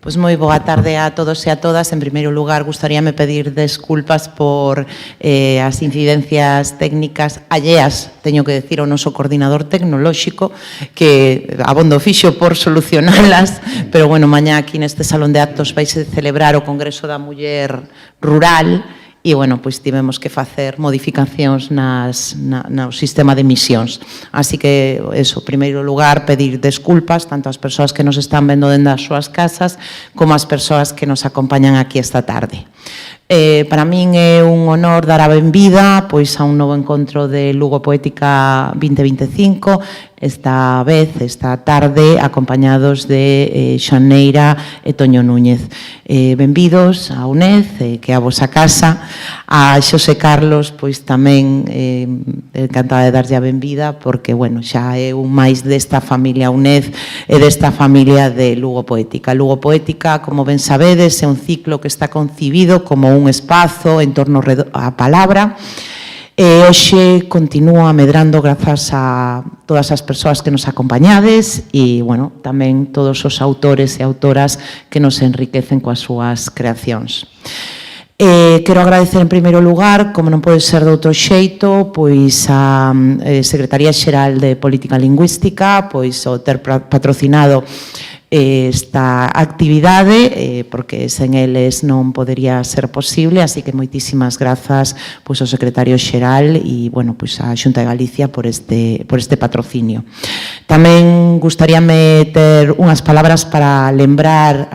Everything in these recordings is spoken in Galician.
Pois moi boa tarde a todos e a todas. En primeiro lugar, gustaríame pedir desculpas por as incidencias técnicas alleas, teño que decir, ao noso coordinador tecnolóxico, que abondo fixo por solucionalas, pero, bueno, mañá aquí neste salón de actos vaise celebrar o Congreso da Muller Rural, e, bueno, pois tivemos que facer modificacións no sistema de emisións. Así que, eso, en primeiro lugar, pedir desculpas tanto ás persoas que nos están vendo dende as súas casas como ás persoas que nos acompañan aquí esta tarde. Para min é un honor dar a benvida pois a un novo encontro de Lugo Poética 2025, esta vez, esta tarde, acompañados de Xoaneira e Toño Núñez. Benvidos a UNED, que é a vosa casa. A Xosé Carlos, pois tamén encantada de darlle a benvida, porque, bueno, xa é un máis desta familia UNED e desta familia de Lugo Poética. Lugo Poética, como ben sabedes, é un ciclo que está concibido como un espazo en torno á palabra, e hoxe continúa medrando grazas a todas as persoas que nos acompañades e, bueno, tamén todos os autores e autoras que nos enriquecen coas súas creacións. Quero agradecer en primeiro lugar, como non pode ser de outro xeito, pois a Secretaría Xeral de Política Lingüística, pois o ter patrocinado esta actividade, porque sen eles non podería ser posible, así que moitísimas grazas pois ao Secretario Xeral e, bueno, pois a Xunta de Galicia por este patrocinio. Tamén gustaríame ter unhas palabras para lembrar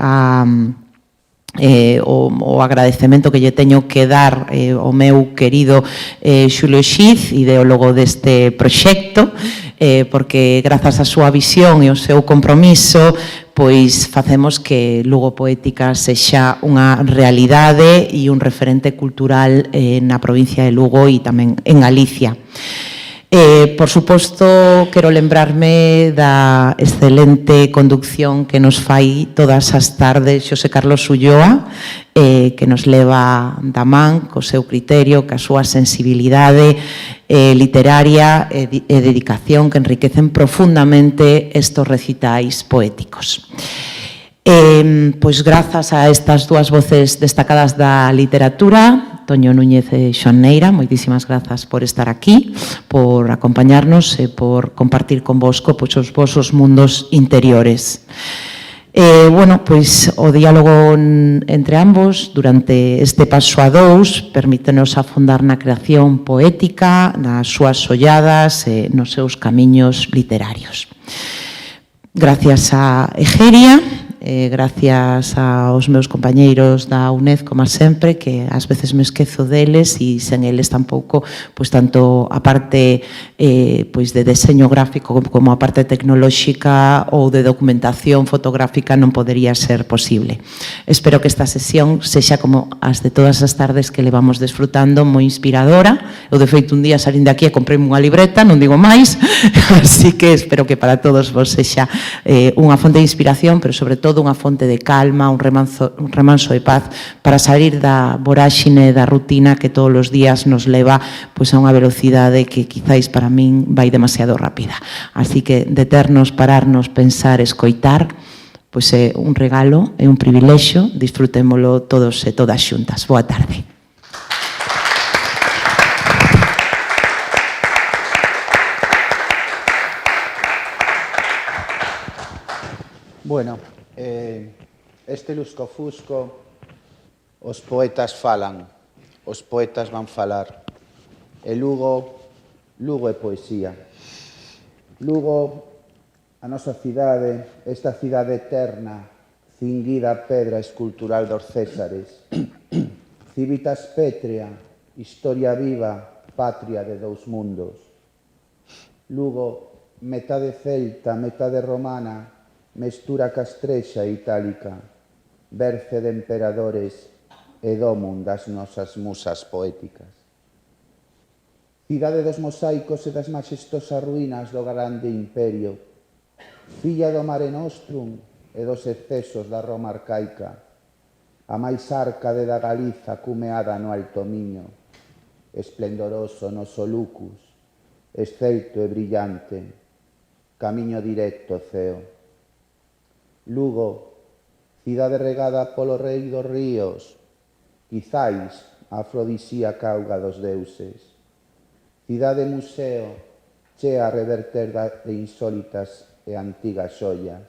o agradecemento que lle teño que dar ao meu querido Xulio Xiz, ideólogo deste proxecto, porque grazas á súa visión e ao seu compromiso pois facemos que Lugo Poética sexa unha realidade e un referente cultural na provincia de Lugo e tamén en Galicia. Por suposto, quero lembrarme da excelente conducción que nos fai todas as tardes Xosé Carlos Ulloa, que nos leva da man co seu criterio, ca súa sensibilidade literaria e dedicación que enriquecen profundamente estos recitais poéticos. Pois grazas a estas dúas voces destacadas da literatura, Toño Núñez e Xoaneira, moitísimas grazas por estar aquí, por acompañarnos e por compartir convosco os vosos mundos interiores. Bueno, pois o diálogo entre ambos durante este paso a dous permítenos afondar na creación poética, nas súas solladas e nos seus camiños literarios. Gracias a Egeria, gracias aos meus compañeiros da UNED, como sempre, que ás veces me esquezo deles e sen eles tampouco, pois tanto a parte pois de deseño gráfico como a parte tecnolóxica ou de documentación fotográfica non podería ser posible. Espero que esta sesión sexa como as de todas as tardes que levamos desfrutando, moi inspiradora. Eu, de feito, un día salín de aquí e comprei unha libreta, non digo máis, así que espero que para todos vos sexa unha fonte de inspiración, pero sobre todo unha fonte de calma, un remanso de paz para salir da voráxine, da rutina que todos os días nos leva pois a unha velocidade que quizáis para min vai demasiado rápida. Así que deternos, pararnos, pensar, escoitar, pois é un regalo, é un privilexio, disfrutémolo todos e todas xuntas. Boa tarde. Bueno, este lusco-fusco, os poetas falan, os poetas van falar. E Lugo é poesía. Lugo, a nosa cidade, esta cidade eterna, cinguida a pedra escultural dos Césares. Civitas pétrea, historia viva, patria de dous mundos. Lugo, metade celta, metade romana, mestura castrexa e itálica, berce de emperadores e domum das nosas musas poéticas. Cidade dos mosaicos e das maxestosas ruínas do grande imperio, filla do Mare Nostrum e dos excesos da Roma arcaica, a máis árcade da Galiza cumeada no Alto Miño, esplendoroso no Solucus, escelto e brillante, camiño directo ao ceo. Lugo, cidade regada polo rei dos ríos, quizáis a afrodisíaca auga dos deuses, cidade museo chea a reverter de insólitas e antigas xoias,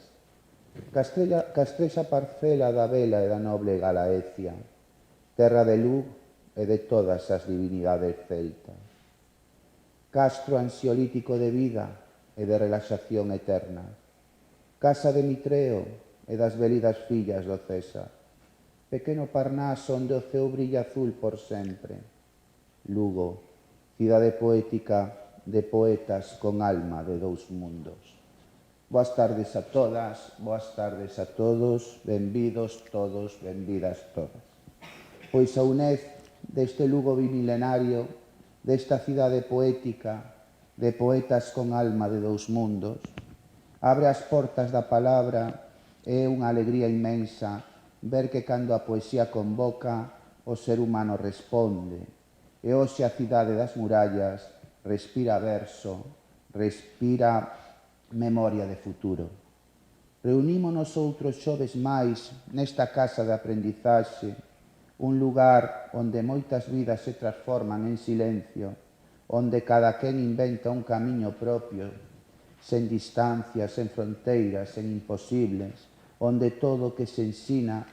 castrexa parcela da vela e da noble Galaecia, terra de luz e de todas as divinidades celtas, castro ansiolítico de vida e de relaxación eterna, casa de Mitreo e das velidas fillas do César, pequeno Parnaso onde o ceo brilla azul por sempre, Lugo, cidade poética de poetas con alma de dous mundos. Boas tardes a todas, boas tardes a todos, benvidos todos, benvidas todas. Pois a UNED deste Lugo bimilenario, desta cidade poética de poetas con alma de dous mundos, abre as portas da palabra e é unha alegría inmensa ver que cando a poesía convoca, o ser humano responde. E hoxe a cidade das murallas respira verso, respira memoria de futuro. Reunímonos outros xoves máis nesta casa de aprendizaxe, un lugar onde moitas vidas se transforman en silencio, onde cada quen inventa un camiño propio, sen distancias, sen fronteiras, sen imposibles, onde todo o que se ensina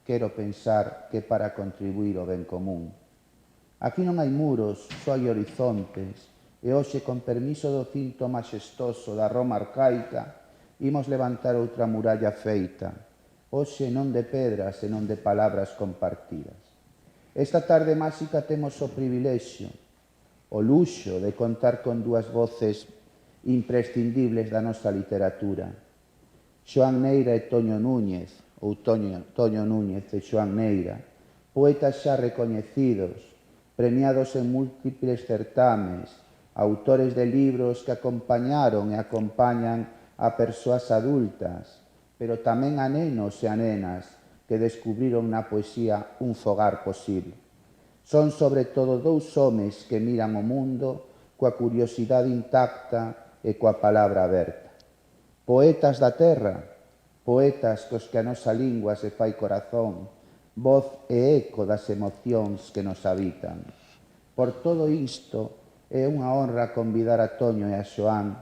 quero pensar que para contribuir ao ben común. Aquí non hai muros, só hai horizontes, e hoxe, con permiso do cinto maxestoso da Roma arcaica, imos levantar outra muralla feita, hoxe non de pedras, senón de palabras compartidas. Esta tarde máxica temos o privilexio, o luxo de contar con dúas voces imprescindibles da nosa literatura, Xoán Neira e Toño Núñez, ou Toño Núñez e Xoán Neira, poetas xa recoñecidos, premiados en múltiples certames, autores de libros que acompañaron e acompañan a persoas adultas, pero tamén a nenos e a nenas que descubriron na poesía un fogar posible. Son, sobre todo, dous homes que miran o mundo coa curiosidade intacta e coa palabra aberta. Poetas da terra, poetas cos que a nosa lingua se fai corazón, voz e eco das emocións que nos habitan. Por todo isto, é unha honra convidar a Toño e a Xoán,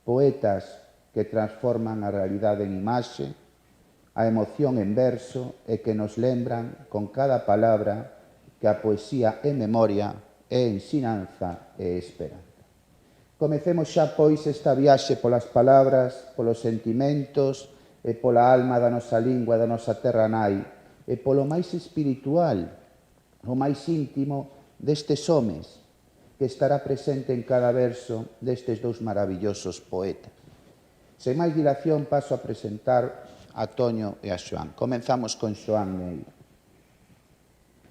poetas que transforman a realidade en imaxe, a emoción en verso e que nos lembran con cada palabra que a poesía é memoria, é ensinanza e esperanza. Comecemos xa, pois, esta viaxe polas palabras, polos sentimentos e pola alma da nosa lingua, da nosa terra nai, e polo máis espiritual, o máis íntimo destes homes, que estará presente en cada verso destes dous maravillosos poetas. Sen máis dilación, paso a presentar a Toño e a Xoán. Comenzamos con Xoán Neira.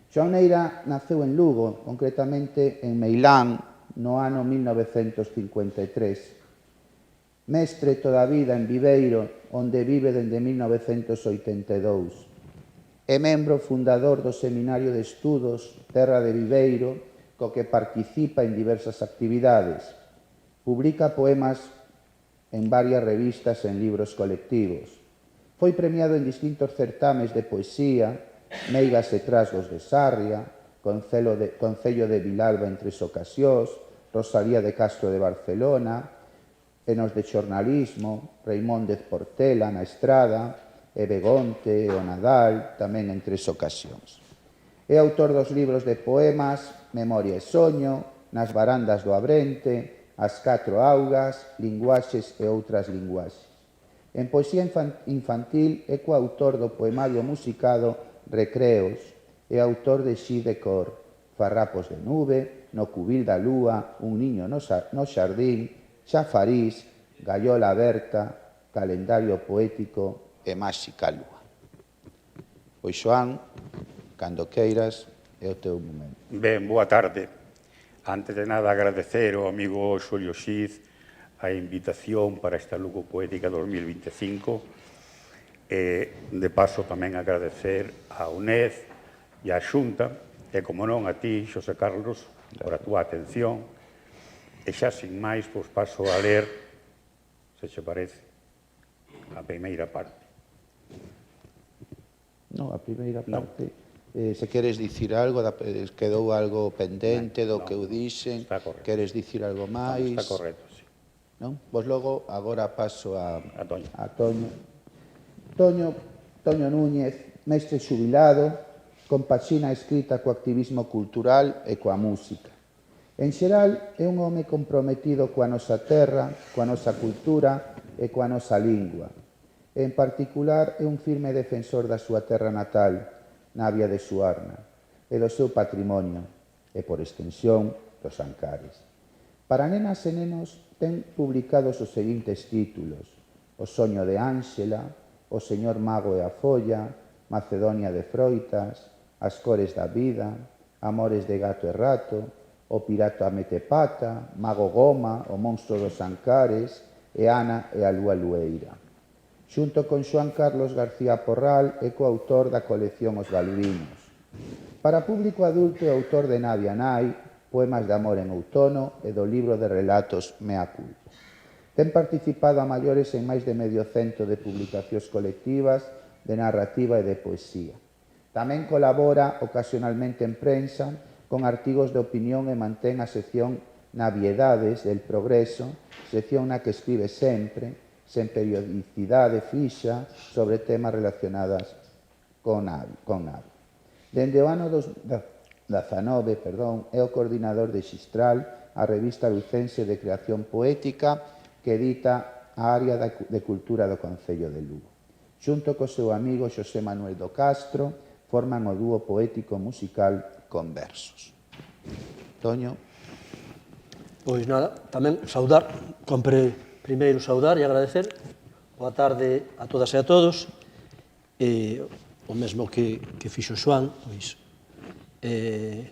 Xoán Neira naceu en Lugo, concretamente en Meilán, no ano 1953. Mestre toda a vida en Viveiro, onde vive dende 1982. É membro fundador do Seminario de Estudos Terra de Viveiro, co que participa en diversas actividades. Publica poemas en varias revistas e en libros colectivos. Foi premiado en distintos certames de poesía, Meigas e Trasgos de Sarria, Concello de Vilalba en 3 ocasións, Rosalía de Castro de Barcelona, e nos de xornalismo, Reimóndez Portela na Estrada, e Begonte, e o Nadal, tamén en 3 ocasións. É autor dos libros de poemas Memoria e Soño, Nas varandas do Abrente, As 4 augas, Linguaxes e outras linguaxes. En poesía infantil é coautor do poemario musicado Recreos e autor de Xí de Cor, Farrapos de Nube, No cubil da lúa, Un niño no xardín, Xafarís, Gallola aberta, Calendario poético e Máxica lúa. Pois, Xoán, cando queiras, é o teu momento. Ben, boa tarde. Antes de nada, agradecer ao amigo Xulio Xiz a invitación para esta Lugo Poética 2025 e, de paso, tamén agradecer a UNED e a Xunta e, como non, a ti, Xosé Carlos, por a túa atención. E xa, sin máis, pois paso a ler, se che parece, a primeira parte. No, a primeira parte. Se queres dicir algo, quedou algo pendente do que eu dixen, queres dicir algo máis? Está correcto, sí. Non? Pois logo, agora paso a Toño. Toño Núñez, mestre xubilado, compaxina a escrita co activismo cultural e coa música. En xeral, é un home comprometido coa nosa terra, coa nosa cultura e coa nosa lingua. En particular, é un firme defensor da súa terra natal, Navia de Suarna, e do seu patrimonio, e por extensión, dos Ancares. Para nenas e nenos, ten publicados os seguintes títulos: O soño de Ángela, O señor mago e a folla, Macedonia de Froitas, As cores da vida, Amores de gato e rato, O pirata Metepata, Mago Goma, O monstro dos Ancares e Ana e a lúa lueira. Xunto con Xoán Carlos García Porral é coautor da colección Os Balbinos. Para público adulto é autor de Navia Nai, Poemas de amor en outono e do libro de relatos Mea culpa. Ten participado a maiores en máis de medio cento de publicacións colectivas de narrativa e de poesía. Tamén colabora ocasionalmente en prensa con artigos de opinión e mantén a sección Naviedades del Progreso, sección na que escribe sempre, sen periodicidade fixa, sobre temas relacionados con nave. Dende o ano 2019, é o coordinador de Xistral, a revista lucense de creación poética que edita a área de cultura do Concello de Lugo. Xunto co seu amigo Xosé Manuel do Castro, forman o dúo poético musical Conversos. Toño. Pois nada, tamén saudar, primeiro saudar e agradecer. Boa tarde a todas e a todos. O mesmo que fixo Xoán, pois é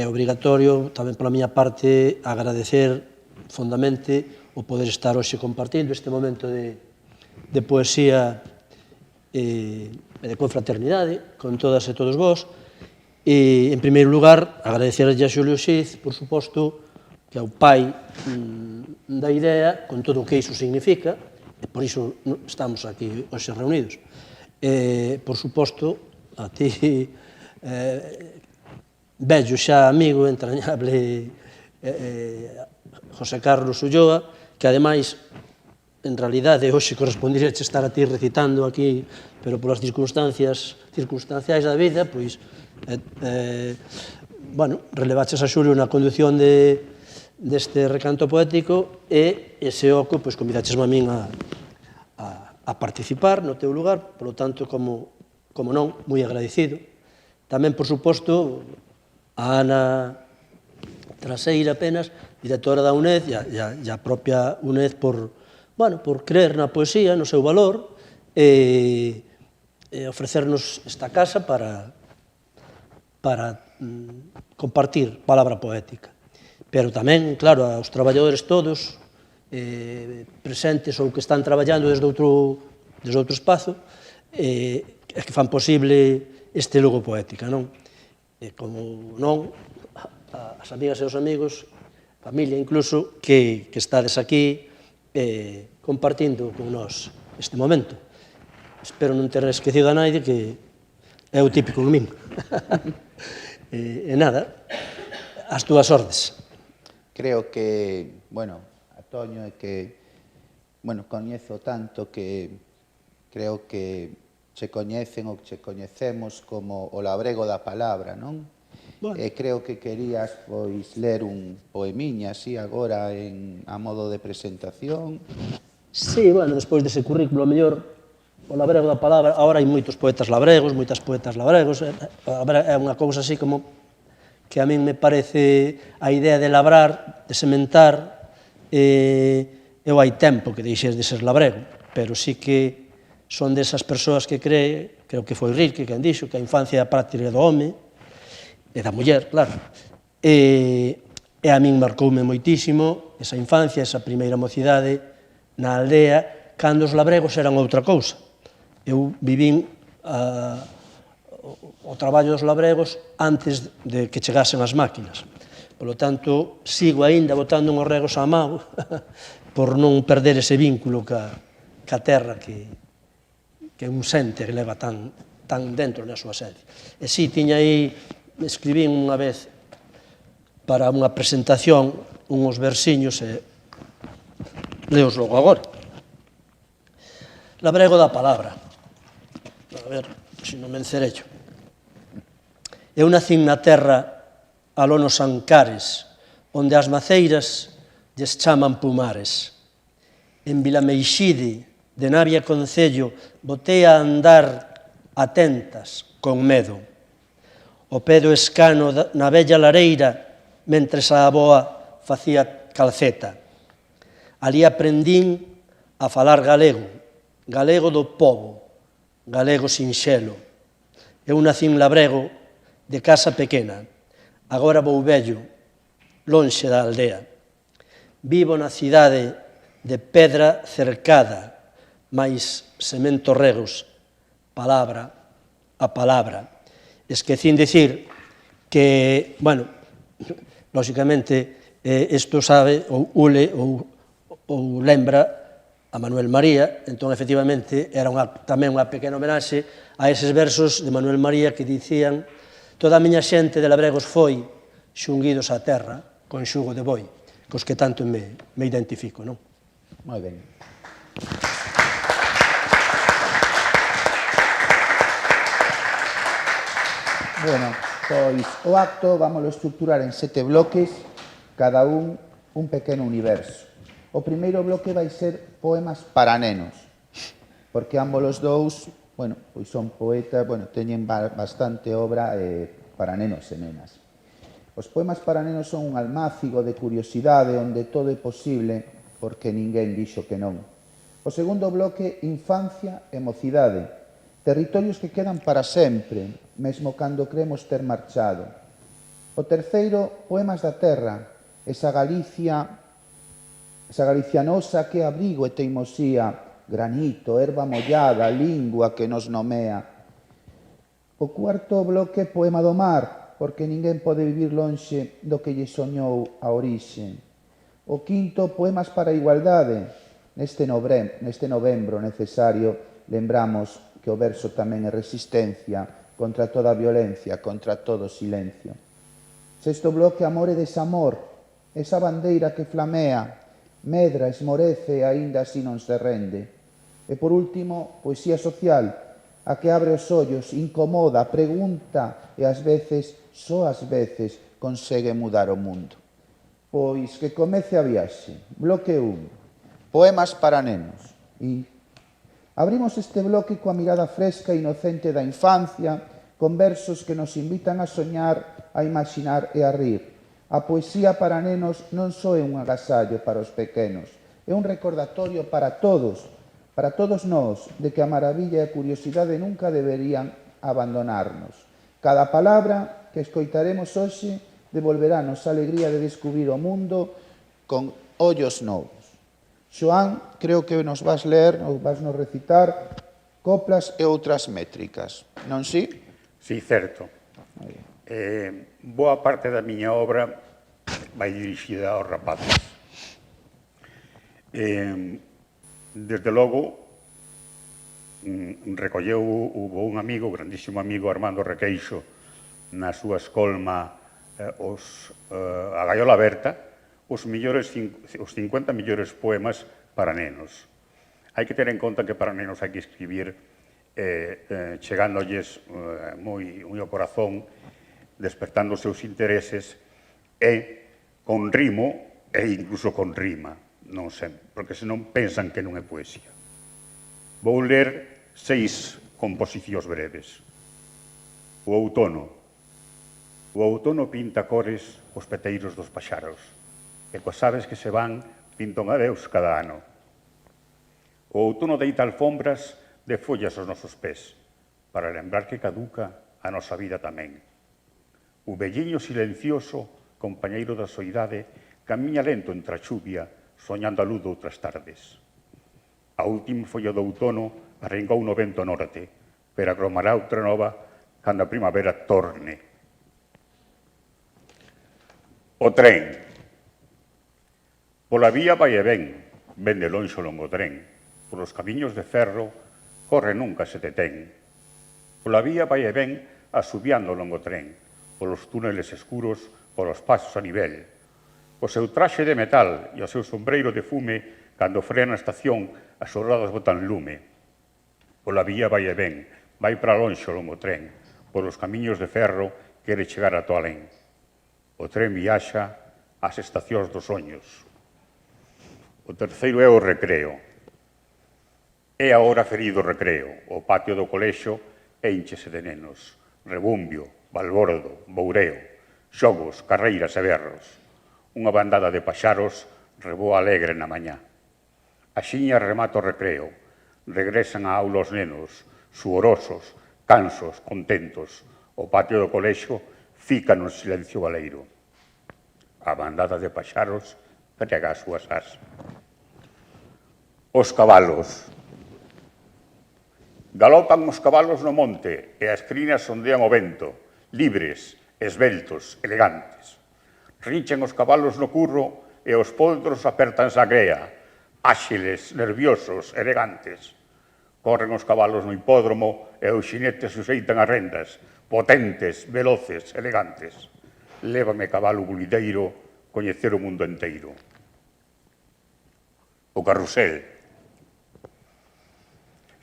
obrigatorio tamén pola miña parte agradecer fondamente o poder estar hoxe compartindo este momento de poesía e de confraternidade con todas e todos vós. E, en primeiro lugar, agradecer a Xulio Xiz, por suposto, que é o pai da idea, con todo o que iso significa, e por iso estamos aquí hoxe reunidos. Por suposto, a ti, vello xa amigo entrañable José Carlos Ulloa, que ademais, en realidade, hoxe correspondiría estar a ti recitando aquí, pero polas circunstanciais da vida, pois, relevaches a Xulio na condución deste recanto poético e ese oco, pois, convidaches-me a min a participar no teu lugar, polo tanto, como non, moi agradecido. Tamén, por suposto, a Ana Traseira apenas, directora da UNED, e a propia UNED por creer na poesía, no seu valor, e ofrecernos esta casa para compartir palabra poética. Pero tamén, claro, aos traballadores todos presentes ou que están traballando desde outro espazo que fan posible este Lugo Poética, non? Como non, as amigas e os amigos, familia incluso, que estades aquí compartindo con nós este momento. Espero non ter esquecido a naide, que é o típico en min. E nada, as túas ordes. Creo que, a Toño é que, coñezo tanto que creo que se coñecen ou che coñecemos como o labrego da palabra, non? E creo que querías, pois, ler un poemiña, así, agora, a modo de presentación. Sí, despois dese currículo, a mellor, o labrego da palabra, agora hai moitos poetas labregos, moitas poetas labregos, é unha cousa así como que a min me parece a idea de labrar, de sementar, eu hai tempo que deixes de ser labrego, pero sí que son desas persoas que creo que foi Rilke quen dixo que a infancia é a práctica do home e da muller, claro, e a min marcoume moitísimo esa infancia, esa primeira mocidade na aldea, cando os labregos eran outra cousa. Eu vivín o traballo dos labregos antes de que chegasen as máquinas. Por lo tanto, sigo aínda botando unhos regos á mão por non perder ese vínculo ca terra que un sente que leva tan tan dentro na súa esencia. E si, tiña aí, escribín unha vez para unha presentación unhos versiños e leos logo agora. Labrego da palabra. A ver, se non me encerello. Eu nacín na terra aló nos Ancares, onde as maceiras lles chaman pumares. En Vilameixide, de Navia Concello, botei a andar atentas, con medo. O pé do escano na vella lareira, mentres a avoa facía calceta. Ali aprendín a falar galego, galego do pobo, galego sinxelo. Eu nacín labrego de casa pequena, agora vou vello, lonxe da aldea. Vivo na cidade de pedra cercada, mais sementos regos, palabra a palabra. Esquecín dicir que, bueno, lóxicamente, isto sabe, ou ule, ou lembra a Manuel María, entón, efectivamente, era tamén unha pequena homenaxe a eses versos de Manuel María que dicían: toda a miña xente de labregos foi xunguidos á terra con xugo de boi, cos que tanto me identifico, non? Moi ben. Bueno, pois o acto vámoslo estructurar en 7 bloques, cada un pequeno universo. O primeiro bloque vai ser poemas para nenos, porque ambos os dous, bueno, pois son poetas, bueno, teñen bastante obra para nenos e nenas. Os poemas para nenos son un almácigo de curiosidade onde todo é posible, porque ninguén dixo que non. O segundo bloque, infancia e mocidade, territorios que quedan para sempre, mesmo cando creemos ter marchado. O terceiro, poemas da terra, esa Galicia nosa que abrigo e teimosía, granito, erva mollada, lingua que nos nomea. O cuarto bloque, poema do mar, porque ninguén pode vivir lonxe do que lle soñou a orixe. O quinto, poemas para a igualdade. Neste novembro necesario lembramos que o verso tamén é resistencia contra toda a violencia, contra todo o silencio. Sexto bloque, amor e desamor, esa bandeira que flamea, medra, esmorece e aínda así non se rende. E por último, poesía social, a que abre os ollos, incomoda, pregunta e ás veces, só ás veces, consegue mudar o mundo. Pois que comece a viaxe. Bloque 1. Poemas para nenos. E abrimos este bloque coa mirada fresca e inocente da infancia, con versos que nos invitan a soñar, a imaginar e a rir. A poesía para nenos non só é un agasallo para os pequenos, é un recordatorio para todos nós, de que a maravilla e a curiosidade nunca deberían abandonarnos. Cada palabra que escoitaremos hoxe devolverános a alegría de descubrir o mundo con ollos novos. Xoán, creo que nos vas ler ou vas nos recitar coplas e outras métricas, non si? Sí, certo. Boa parte da miña obra vai dirixida aos rapaces. Desde logo, recolleu un amigo, grandísimo amigo, Armando Requeixo, na súa escolma a Gaiola Aberta, os 50 millores poemas para nenos. Hai que ter en conta que para nenos hai que escribir chegándolles moi ao corazón, despertando os seus intereses e con rimo e incluso con rima, non sempre, porque senón pensan que non é poesía. Vou ler 6 composicións breves. O outono. O outono pinta cores os peteiros dos paxaros, e coas aves que se van pintan adeus cada ano. O outono deita alfombras de follas aos nosos pés, para lembrar que caduca a nosa vida tamén. O velliño silencioso, compañeiro da soidade, camiña lento entre a chuvia, soñando a luz de outras tardes. A última folla do outono arringou no vento norte, pero agromará outra nova cando a primavera torne. O tren. Pola vía vai e ven de lonxe o longo tren. Polos camiños de ferro corre nunca se detén. Pola vía vai e ven asubiando o longo tren, polos túneles escuros, polos pasos a nivel. O seu traxe de metal e o seu sombreiro de fume, cando frena a estación, as rodas botan lume. Pola vía vai e ven, vai para lonxe o longo tren, polos camiños de ferro quere chegar a Toalén. O tren viaxa ás estacións dos soños. O terceiro é o recreo. É a hora ferido recreo, o patio do colexo énchese de nenos, rebumbio, balbordo, boureo, xogos, carreiras e berros. Unha bandada de paxaros reboa alegre na mañá. Axiña remata o recreo, regresan á aula os nenos, suorosos, cansos, contentos. O patio do colexo fica no silencio baleiro. A bandada de paxaros prega as súas ás. Os cabalos. Galopan os cabalos no monte e as crinas ondean o vento, libres, esveltos, elegantes. Rinchen os cabalos no curro e os poltros apertan a grea, áxiles, nerviosos, elegantes. Corren os cabalos no hipódromo e os xinetes suxeitan as rendas, potentes, veloces, elegantes. Lévame cabalo bulideiro, coñecer o mundo enteiro. O carrusel.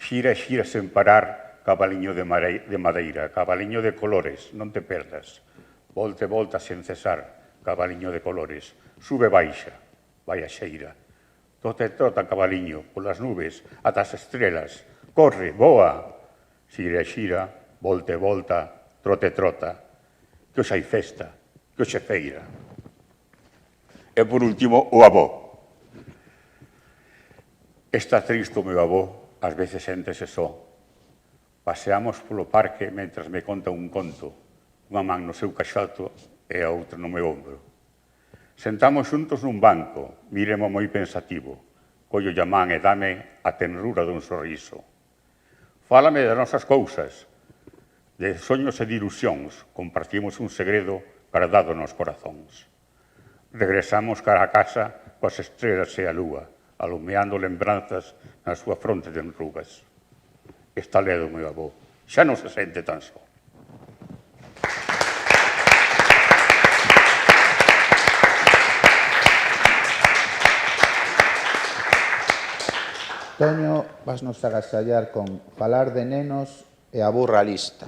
Xira e xira sen parar, cabaliño de madeira, cabaliño de colores, non te perdas. Volta e volta sen cesar, cabaliño de colores. Sube baixa, vai a xeira. Trota e trota, cabaliño, polas nubes, ata as estrelas. Corre, voa. Xira e xira, volta e volta, trota e trota. Que hoxe hai festa, que hoxe é feira. E por último, o avó. Está triste o meu avó, ás veces séntese só. Paseamos polo parque mentras me conta un conto, unha man no seu caxoto e a outra no meu ombro. Sentamos xuntos nun banco, miremo moi pensativo, collo a man e dame a tenrura dun sorriso. Fálame das nosas cousas, de soños e de ilusións, compartimos un segredo guardado nos corazóns. Regresamos cara a casa coas estrelas e a lúa, alumeando lembranzas na súa fronte de enrugas. Está ledo, meu avó, xa non se sente tan só. Toño, vasnos agasallar con Falar de nenos e a burra lista.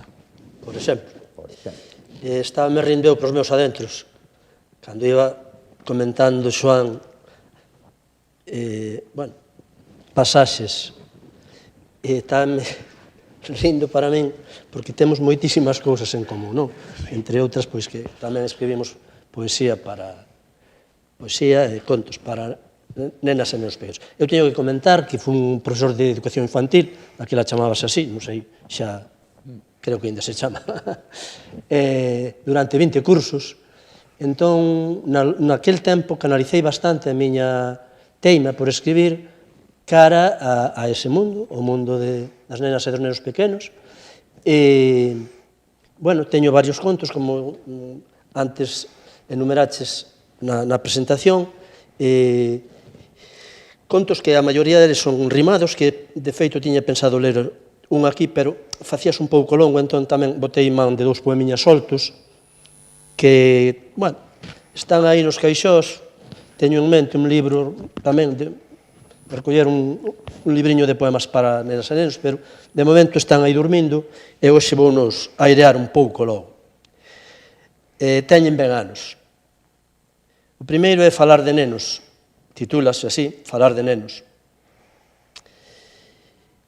Por exemplo. Por exemplo. Estaba me rindeu pros meus adentros. Cando iba comentando Xoán pasaxes, estaba rindo para min porque temos moitísimas cousas en común, non? Entre outras, pois que tamén escribimos poesía e contos para nenas e nenos pequenos. Eu teño que comentar que fui un profesor de educación infantil, aquela chamábase así, non sei, xa creo que ainda se chama, durante 20 cursos. Entón, naquel tempo canalicei bastante a miña teima por escribir cara a ese mundo, o mundo das nenas e dos nenos pequenos. Teño varios contos, como antes enumeraches na presentación, contos que a maioría deles son rimados, que de feito tiña pensado ler un aquí, pero facías un pouco longo, entón tamén botei man de 2 poemiñas soltos, que, están aí nos caixós. Teño en mente un libro tamén de recoller un libriño de poemas para nenas e nenos, pero de momento están aí dormindo e hoxe vounos airear un pouco logo. Teñen ben anos. O primeiro é Falar de nenos, titúlase así, Falar de nenos.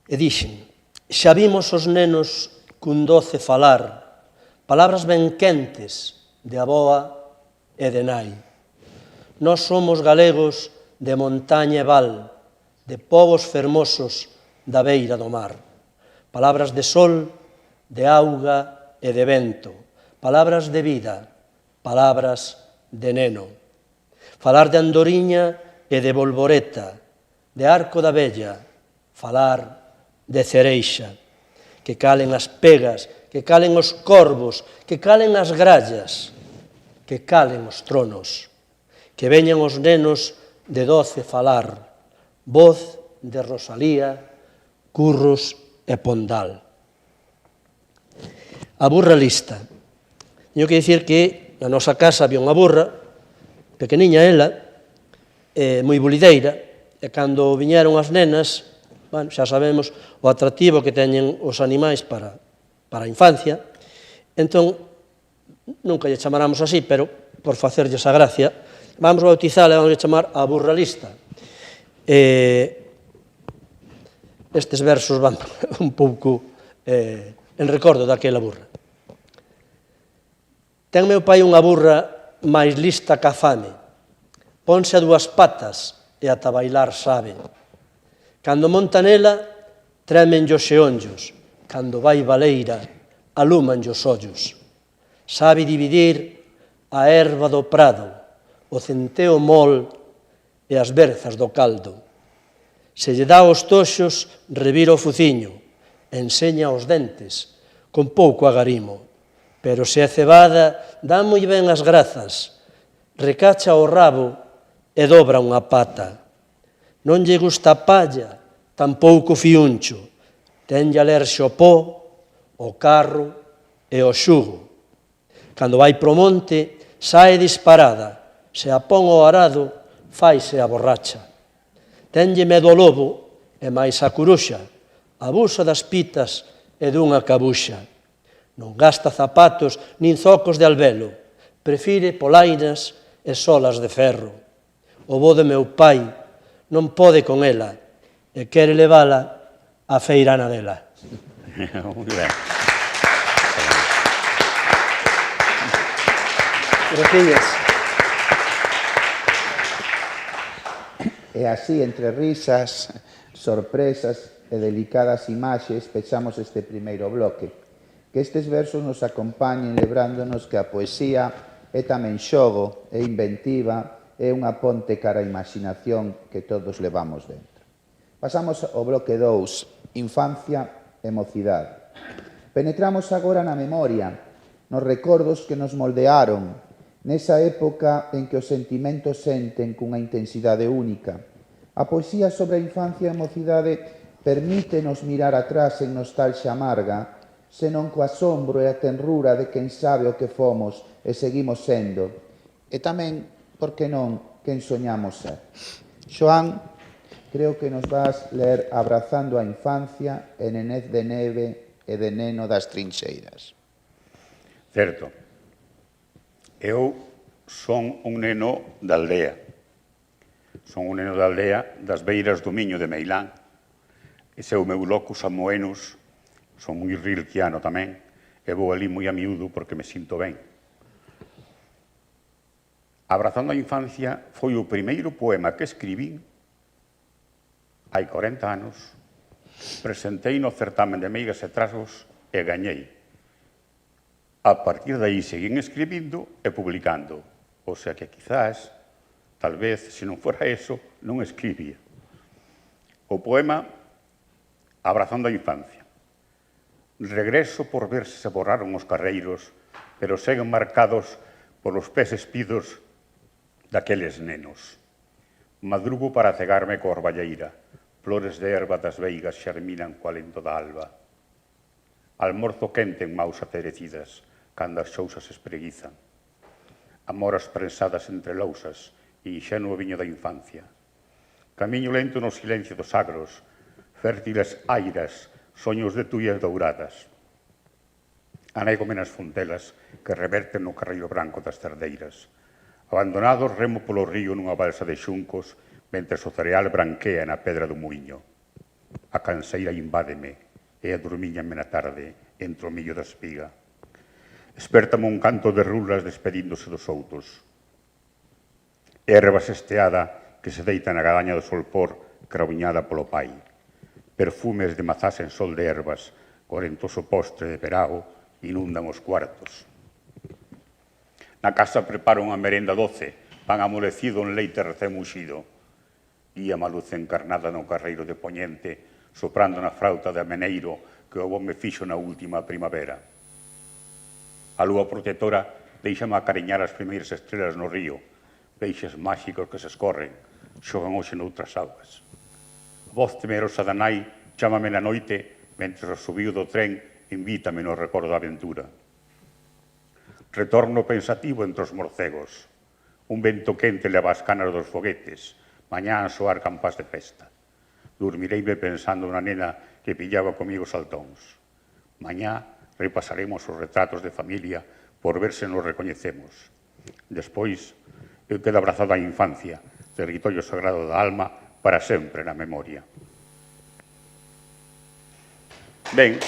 E dixen: xa vimos os nenos cun doce falar, palabras ben quentes de avoa e de nai. Nós somos galegos de montaña e val, de povos fermosos da beira do mar. Palabras de sol, de auga e de vento, palabras de vida, palabras de neno. Falar de andoriña e de bolboreta, de arco da vella, falar de cereixa. Que calen as pegas, que calen os corvos, que calen as grallas, que calen os tronos, que veñan os nenos de 12 falar, voz de Rosalía, Curros e Pondal. A burra lista. Teño que dicir que na nosa casa había unha burra, pequeniña ela, moi bulideira, e cando viñeron as nenas, bueno, xa sabemos o atractivo que teñen os animais para a infancia, entón, nunca lle chamaramos así, pero por facerlles a gracia, vamos bautizala e vamos a chamar a burra lista. Estes versos van un pouco en recordo daquela burra. Ten meu pai unha burra máis lista ca fame, ponse a dúas patas e ata bailar sabe. Cando monta nela, tremen os xeonllos, cando vai baleira, aluman os ollos. Sabe dividir a erva do prado, o centeo mol e as berzas do caldo. Se lle dá os toxos, revira o fuciño, enseña os dentes, con pouco agarimo. Pero se é cebada, dá moi ben as grazas, recacha o rabo e dobra unha pata. Non lle gusta a palla, tampouco fiuncho, tenlle alerxe o pó, o carro e o xugo. Cando vai pro monte, sae disparada, se a pon ao arado, faise a borracha. Tenlle medo o lobo e máis a curuxa, abusa das pitas e dunha cabuxa. Non gasta zapatos nin zocos de albelo, prefire polainas e solas de ferro. O bo de meu pai non pode con ela e quere levala á feirana dela. Muy ben. Gracias. E así, entre risas, sorpresas e delicadas imaxes, pechamos este primeiro bloque. Que estes versos nos acompañen lembrándonos que a poesía é tamén xogo, é inventiva, é unha ponte cara á imaginación que todos levamos dentro. Pasamos ao bloque 2, infancia e mocidade. Penetramos agora na memoria, nos recordos que nos moldearon, nesa época en que os sentimentos senten cunha intensidade única. A poesía sobre a infancia e mocidade permítenos mirar atrás en nostalgia amarga, senón co asombro e a tenrura de quen sabe o que fomos e seguimos sendo, e tamén, por que non, quen soñamos ser. Xoán, creo que nos vas ler Abrazando a infancia e Nenez de neve e de Neno das trincheiras. Certo. Eu son un neno da aldea. Son un neno da aldea das beiras do Miño de Meilán. Ese é o meu locus amoenus. Son moi rilquiano tamén, e vou ali moi a miúdo porque me sinto ben. Abrazando a infancia foi o primeiro poema que escribín hai 40 anos, presentei no certamen de meigas e trasgos e gañei. A partir de aí seguín escribindo e publicando, o sea que quizás, tal vez, se non fora eso, non escribía. O poema Abrazando a infancia. Regreso por ver se borraron os carreiros, pero seguen marcados polos pés espidos daqueles nenos. Madrugo para cegarme coa orballeira, flores de erva das veigas xerminan co alento da alba. Almorzo quente en maus aterecidas, cando as xousas espreguizan. Amoras prensadas entre lousas, inxenuo viño da infancia. Camiño lento no silencio dos agros, fértiles airas, soños de tuias douradas. Anégome nas fontelas que reverten no carreiro branco das cerdeiras. Abandonados remo polo río nunha balsa de xuncos, mentres o cereal branquea na pedra do muiño. A canseira invádeme e adormíñame na tarde entre o millo da espiga. Espértame un canto de rulas despedíndose dos outros. Erva sesteada que se deita na gadaña do solpor craviñada polo pai. Perfumes de mazás en sol de ervas, corentoso postre de perago, inundan os cuartos. Na casa preparo unha merenda doce, pan amolecido en leite recén muxido. Ía a luz encarnada no carreiro de poñente, soprando na frauta de ameneiro que o bo me fixo na última primavera. A lúa protectora deixame acariñar as primeiras estrelas no río, peixes máxicos que se escorren, xogan hoxe noutras augas. A voz temerosa da nai chámame na noite mentre o subiu do tren invítame no recordo da aventura. Retorno pensativo entre os morcegos. Un vento quente leva as canas dos foguetes. Mañá a soar campás de festa. Dormireime pensando na nena que pillaba comigo saltóns. Mañá repasaremos os retratos de familia por ver se nos recoñecemos. Despois, eu quedo abrazado á infancia, territorio sagrado da alma, para sempre na memoria. Ben,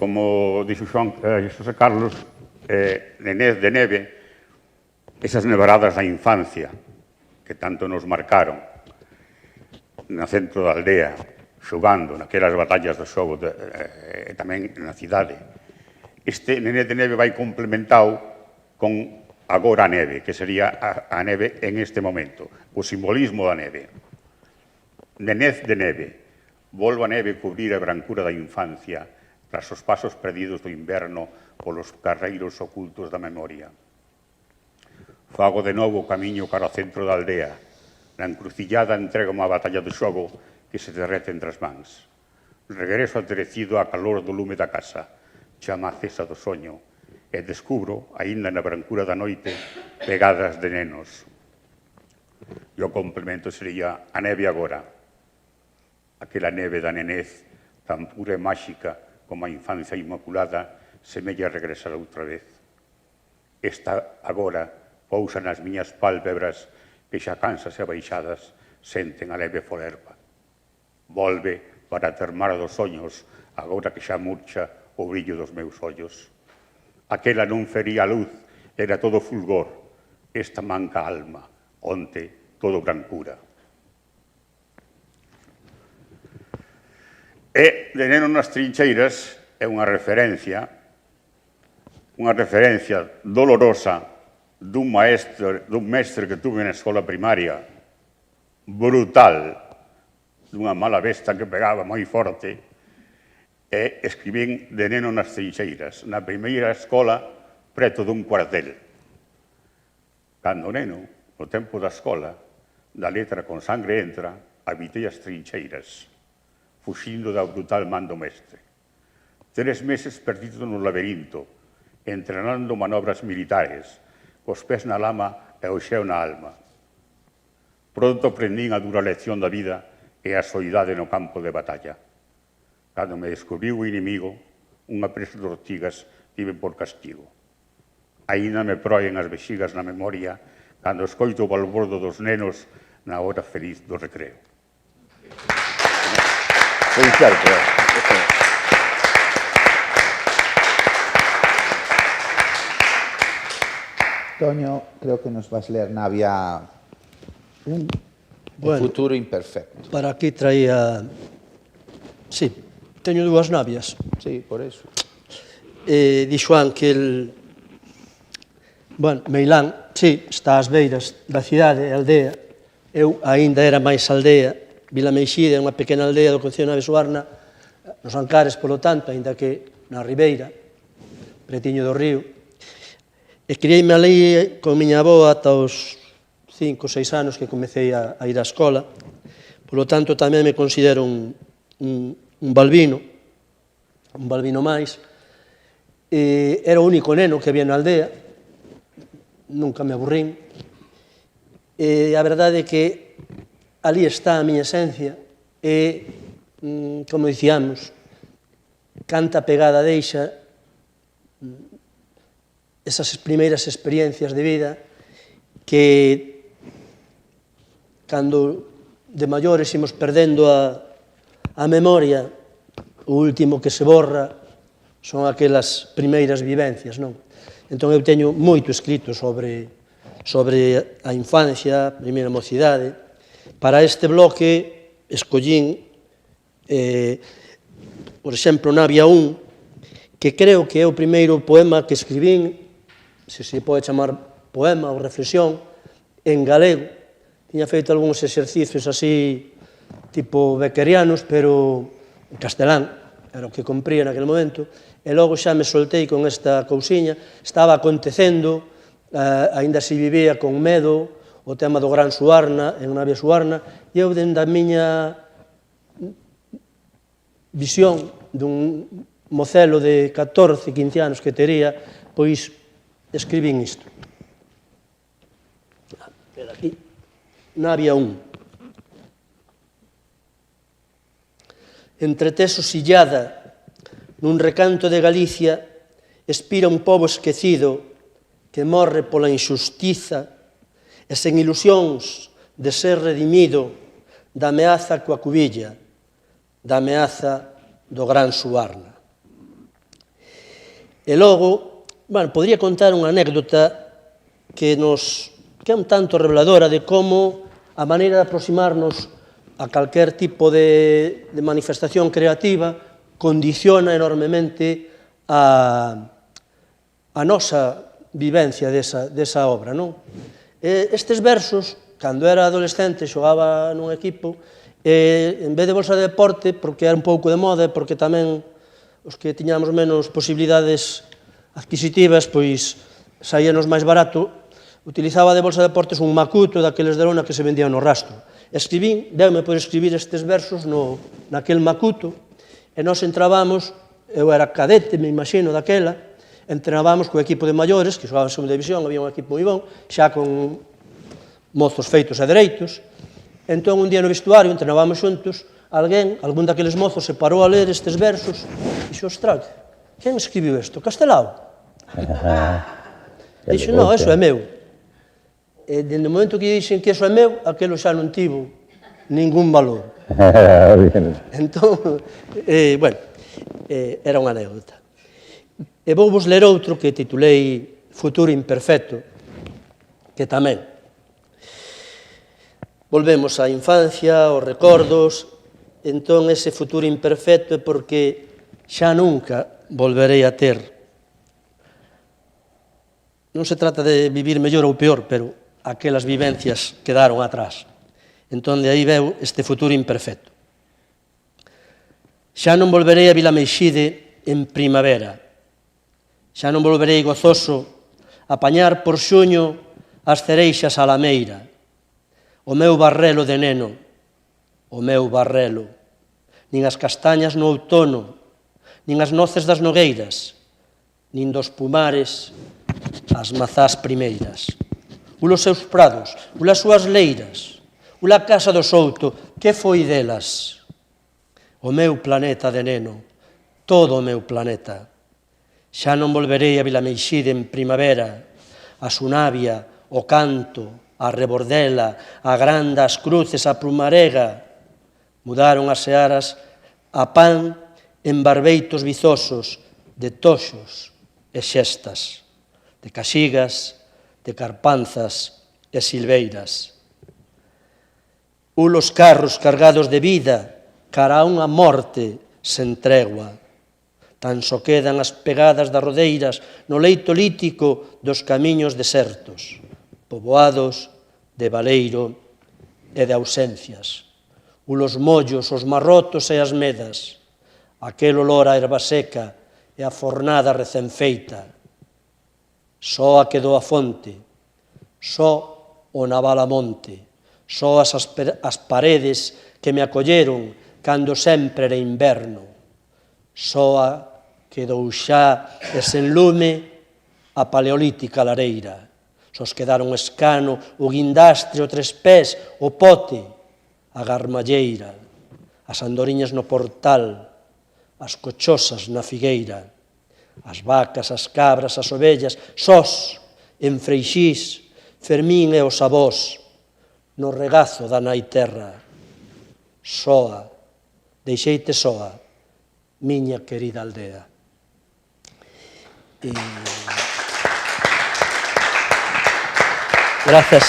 como dixo Xosé Carlos, Nenez de neve, esas nevaradas da infancia que tanto nos marcaron no centro da aldea, xogando naquelas batallas do xogo e tamén na cidade. Este Nenez de neve vai complementado con agora a neve, que sería a neve en este momento, o simbolismo da neve. Nenez de neve, volva a neve cubrir a brancura da infancia tras os pasos perdidos do inverno polos carreiros ocultos da memoria. Fago de novo o camiño cara ao centro da aldea. Na encrucillada entrego unha batalla de xogo que se derrete entre as mans. Regreso aterecido á calor do lume da casa, chama acesa do soño, e descubro, aínda na brancura da noite, pegadas de nenos. E o complemento sería a neve agora. Aquela neve da nenez, tan pura e máxica como a infancia inmaculada, semella regresar outra vez. Esta agora pousa nas miñas pálpebras que xa cansas e abaixadas senten a leve folerpa. Volve para termar dos soños agora que xa murcha o brillo dos meus ollos. Aquela non fería a luz, era todo fulgor. Esta manca alma, onte todo brancura. E de Neno nas trincheiras é unha referencia dolorosa dun mestre que tuve na escola primaria, brutal, dunha mala besta que pegaba moi forte, e escribín de Neno nas trincheiras, na primeira escola preto dun cuartel. Cando neno, no tempo da escola, da letra con sangre entra, habitei as trincheiras, fuxindo da brutal mando mestre. 3 meses perdido no laberinto, entrenando manobras militares, cos pés na lama e o xeo na alma. Pronto aprendín a dura lección da vida e a soidade no campo de batalla. Cando me descubriu o inimigo, unha presa de ortigas tive por castigo. Aínda me proen as vexigas na memoria cando escoito o balbordo dos nenos na hora feliz do recreo. Toño, creo que nos vas ler Navia un futuro imperfecto. Para aquí traía... Sí, teño dúas navias. Sí, por eso. Di Xoán que Meilán, sí, está ás beiras da cidade e aldea. Eu aínda era máis aldea. Vila Meixide é unha pequena aldea do concello de Nave Suarna, nos Ancares, polo tanto, aínda que na Ribeira, pretiño do río. E criei-me ali con miña avó ata os 5 ou 6 anos que comecei a ir á escola. Polo tanto, tamén me considero un balbino máis. Era o único neno que había na aldea, nunca me aburrín. E a verdade é que ali está a miña esencia e, como dicíamos, canta pegada deixa esas primeiras experiencias de vida que, cando de maiores imos perdendo a memoria, o último que se borra son aquelas primeiras vivencias, non? Entón, eu teño moito escrito sobre a infancia, a primeira mocidade. Para este bloque, escollín, por exemplo, Navia 1, que creo que é o primeiro poema que escribín, se se pode chamar poema ou reflexión, en galego. Tiña feito algúns exercicios así, tipo beckerianos, pero en castelán, era o que compría naquele momento, e logo xa me soltei con esta cousiña, estaba acontecendo, aínda se vivía con medo o tema do Gran Suarna, en Navia Suarna, e eu, dende a miña visión dun mocelo de 14, 15 anos que tería, pois escribín isto. Era aquí, Navia 1. Entreteso sillada nun recanto de Galicia, expira un pobo esquecido que morre pola injustiza e sen ilusións de ser redimido da ameaza coa cubilla, da ameaza do Gran Suarna. E logo, podría contar unha anécdota que é un tanto reveladora de como a maneira de aproximarnos a calquer tipo de manifestación creativa condiciona enormemente a nosa vivencia desa obra, non? Estes versos, cando era adolescente, xogaba nun equipo, en vez de bolsa de deporte, porque era un pouco de moda, porque tamén os que tiñamos menos posibilidades adquisitivas, pois saíanos máis barato, utilizaba de bolsa de deportes un macuto daqueles de lona que se vendían no rastro. Deume por escribir estes versos naquel macuto, e nós entrábamos, eu era cadete, me imagino, daquela, entrenábamos co equipo de maiores, que xogaban en segunda división, había un equipo moi bon, xa con mozos feitos e dereitos. Entón, un día no vestuario, entrenábamos xuntos, algún daqueles mozos se parou a ler estes versos, e dixo, ostras, quen escribiu isto? Castelao? Dixo, non, eso é meu. E, dende o momento que dixen que eso é meu, aquelo xa non tivo ningún valor. Entón, era unha anécdota. E vou vos ler outro que titulei Futuro Imperfecto, que tamén volvemos á infancia, aos recordos. Entón, ese futuro imperfecto é porque xa nunca volverei a ter. Non se trata de vivir mellor ou peor, pero aquelas vivencias quedaron atrás. Entón, de aí veu este futuro imperfecto. Xa non volverei a Vilameixide en primavera. Xa non volverei gozoso a apañar por xuño as cereixas á lameira. O meu barrelo de neno, o meu barrelo. Nin as castañas no outono, nin as noces das nogueiras, nin dos pumares as mazás primeiras. Ulos seus prados, ulas súas leiras, ula casa do souto, que foi delas? O meu planeta de neno, todo o meu planeta. Xa non volverei a Vilameixide en primavera, a Sunavia, o Canto, a Rebordela, a Granda, as Cruces, a Prumarega. Mudaron as searas a pan en barbeitos vizosos de toxos e xestas, de caxigas, de carpanzas e silveiras. Ulos carros cargados de vida cara a unha morte sen tregua. Tan só quedan as pegadas das rodeiras no leito lítico dos camiños desertos, poboados de baleiro e de ausencias. Ulos mollos, os marrotos e as medas, aquel olor a erva seca e a fornada recén feita. Só a quedou a fonte, só o naval a monte, só as paredes que me acolleron cando sempre era inverno. Só a quedou xa e sen lume a paleolítica lareira. Sos quedaron o escano, o guindastre, o tres pés, o pote, a garmalleira, as andoriñas no portal, as cochosas na figueira, as vacas, as cabras, as ovellas, sós, en Freixís, Fermín e os avós, no regazo da nai terra. Soa, deixeite soa, miña querida aldea. Gracias.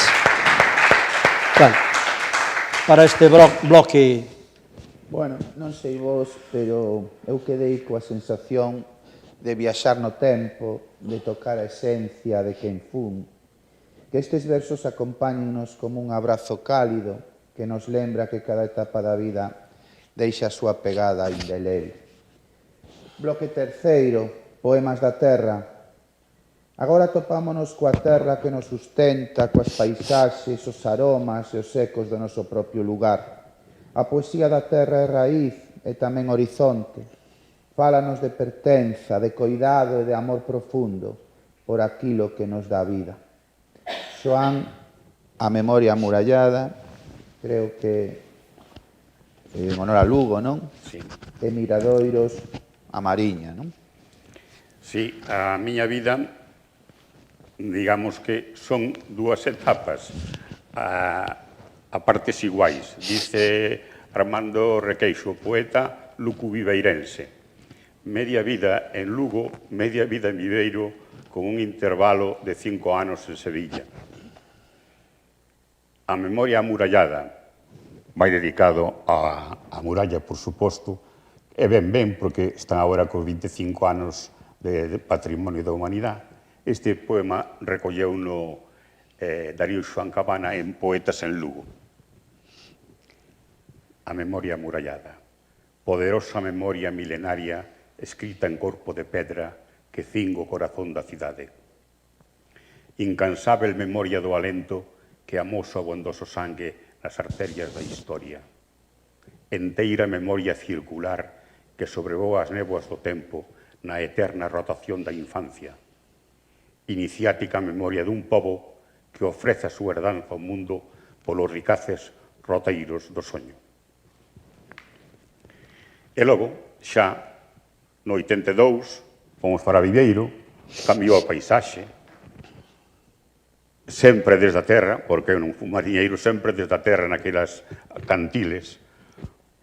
Para este bloque. Bueno, non sei vos, pero eu quedei coa sensación de viaxar no tempo, de tocar a esencia de quen fun, que estes versos acompáñennos como un abrazo cálido que nos lembra que cada etapa da vida deixa a súa pegada indeleble. Bloque terceiro, Poemas da Terra. Agora topámonos coa terra que nos sustenta, coas paisaxes, os aromas e os ecos do noso propio lugar. A poesía da terra é raíz e tamén horizonte. Fálanos de pertenza, de coidado e de amor profundo por aquilo que nos dá vida. Xoán, a memoria amurallada, creo que en honor a Lugo, non? Sí. E Miradoiros, a Mariña, non? Sí, a miña vida, digamos que son dúas etapas a partes iguais. Dice Armando Requeixo, poeta lucubiveirense. Media vida en Lugo, media vida en Viveiro, con un intervalo de 5 anos en Sevilla. A memoria amurallada vai dedicado á muralla, por suposto, e ben, porque están agora cos 25 anos de Patrimonio da Humanidade. Este poema recolleu no Darío Xoán Cabana en Poetas en Lugo. A memoria amurallada, poderosa memoria milenaria escrita en corpo de pedra que cingo o corazón da cidade. Incansável memoria do alento que amosa o bondoso sangue nas arterias da historia. Enteira memoria circular que sobrevoa as néboas do tempo na eterna rotación da infancia. Iniciática memoria dun pobo que ofrece a súa herdanza ao mundo polos ricaces roteiros do soño. E logo, xa no 82, fomos para Viveiro, cambiou a paisaxe, sempre desde a terra, porque eu non fui mariñeiro, sempre desde a terra naquelas cantiles,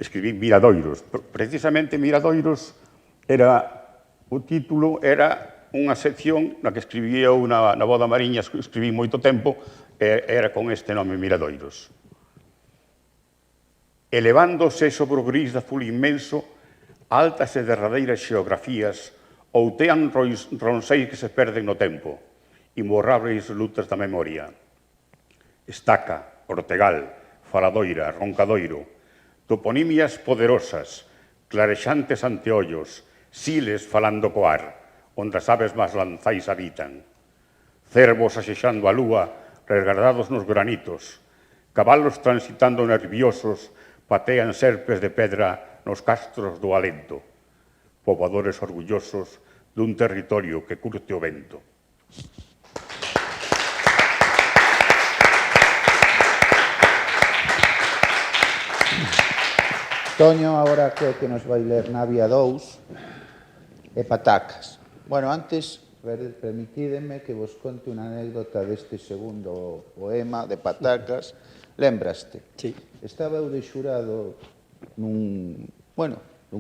escribí Miradoiros. Precisamente Miradoiros o título era unha sección na que escribí eu na Voda Mariña, escribí moito tempo, era con este nome Miradoiros. Elevándose sobre o gris de azul inmenso, altas e derradeiras xeografías outean ronseis que se perden no tempo, imborráveis lutas da memoria. Estaca, Ortegal, Faladoira, Roncadoiro, toponimias poderosas, clarexantes anteollos, siles falando co ar, onde as aves máis lanzais habitan. Cervos asexando a lúa, resguardados nos granitos, cabalos transitando nerviosos, patean serpes de pedra nos castros do alento, poboadores orgullosos dun territorio que curte o vento. Toño agora creo que nos vai ler Navia 2 e Patacas. Bueno, antes, permitídeme que vos conte unha anécdota deste segundo poema de Patacas. Lembraste? Sí. Estaba eu de xurado nun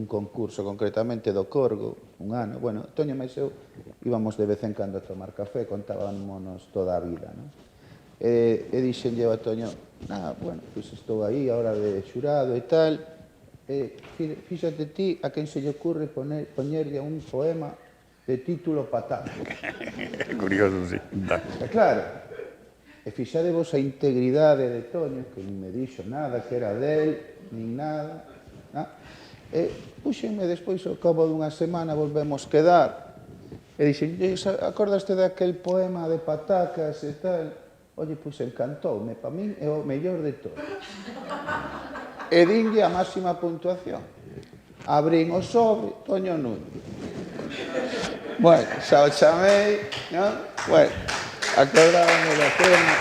concurso, concretamente do Corgo, un ano. Bueno, Toño máis eu íbamos de vez en cando a tomar café, contábamos toda a vida, non? E dixenlle a Toño, pois estou aí, a hora de xurado e tal. Fíxate ti a quen se lle ocurre poñerlle un poema de título Patacas. Curioso, sí. Claro, e fixadevos a integridade de Toño, que non me dixo nada, que era del, nin nada. E puxenme despois, ao cabo dunha semana, volvemos quedar. E dixen, acordaste daquel poema de Patacas e tal? Oye, pois encantoume, para min é o mellor de todo. E dinlle a máxima puntuación. Abrín o sobre, Toño Núñez. Bueno, xa o chamei, non? Bueno, acordábame da crema,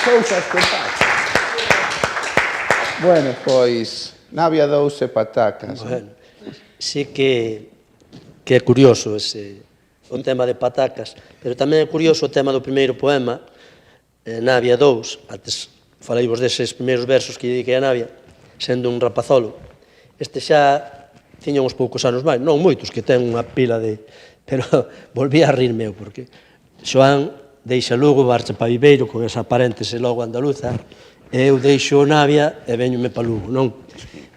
cousas que pasan. Bueno, pois, Navia 2 e Patacas. Bueno, sí que é curioso o tema de Patacas, pero tamén é curioso o tema do primeiro poema, Navia 2, antes falaivos deses primeiros versos que dediquei a Navia, sendo un rapazolo. Este xa tiña uns poucos anos máis, non moitos, que ten unha pila de... Pero volví a rirme, porque Xoán deixa Lugo, marcha para Viveiro, con esa paréntese logo andaluza, e eu deixo Navia e veñome para Lugo, non?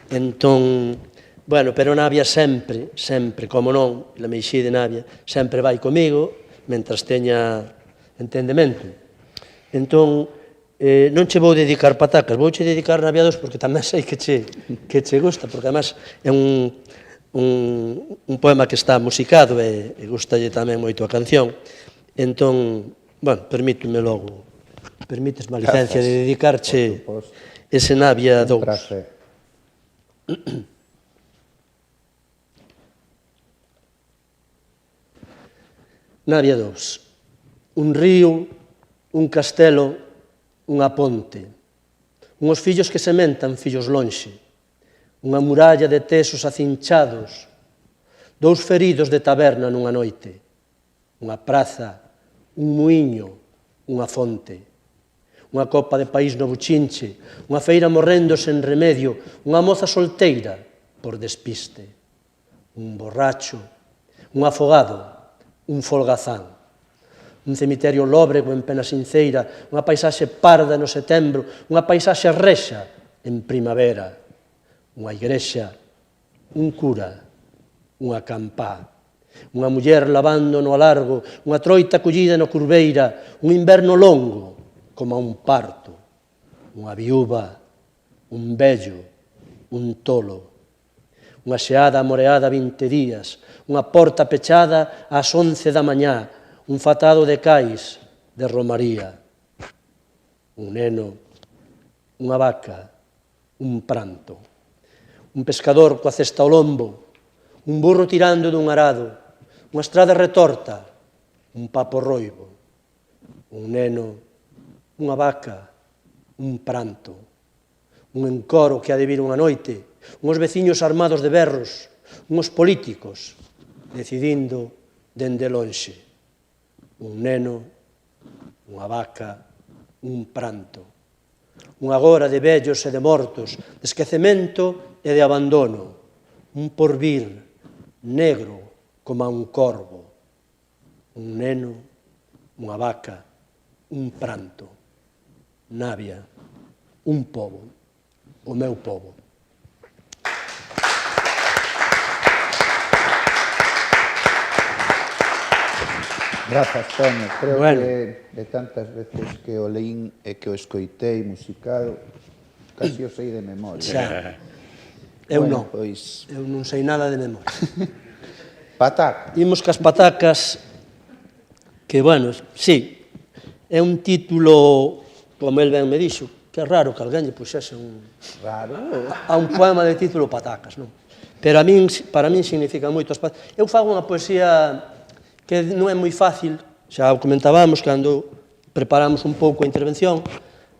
Entón, bueno, pero Navia sempre, como non, la meixí de Navia, sempre vai comigo, mentras teña entendemento. Entón, non che vou dedicar Patacas, vouche dedicar Navia 2 porque tamén sei que che gusta, porque además é un poema que está musicado e gustalle tamén moito a canción. Entón, bueno, permítesme a licencia de dedicarche ese Navia 2. Un prazer. Navia 2. Un río, un castelo, unha ponte. Unhos fillos que sementan fillos lonxe. Unha muralla de tesos acinchados. Dous feridos de taberna nunha noite. Unha praza, un muiño, unha fonte. Unha copa de país no buchinche, unha feira morrendo sen remedio, unha moza solteira por despiste. Un borracho, un afogado, un folgazán. Un cemiterio lóbrego en pena sinceira, unha paisaxe parda no setembro, unha paisaxe rexa en primavera, unha igrexa, un cura, unha campá, unha muller lavando no alargo, unha troita collida no curveira, un inverno longo, como a un parto, unha viúva, un vello, un tolo, unha xeada amoreada 20 días, unha porta pechada ás 11 da mañá, un fatado de cais de romaría, un neno, unha vaca, un pranto, un pescador coa cesta ao lombo, un burro tirando dun arado, unha estrada retorta, un papo roibo, un neno, unha vaca, un pranto, un encoro que ha de vir unha noite, uns veciños armados de berros, uns políticos decidindo dende lonxe. Un neno, unha vaca, un pranto. Unha agora de vellos e de mortos, de esquecemento e de abandono. Un porvir negro como a un corvo. Un neno, unha vaca, un pranto. Navia, un pobo, o meu pobo. Grazas, Toño. Creo Bueno. que de tantas veces que o leín e que o escoitei musicado, casi o sei de memoria. Xa. Eu non. Pois, Eu non sei nada de memoria. pataca. Imos cas patacas, que, bueno, sí, é un título, como el ben me dixo, que é raro que alguén lle puxese a un poema de título patacas, non? Pero para min significa moito as patacas. Eu fago unha poesía que non é moi fácil, xa o comentábamos cando preparamos un pouco a intervención,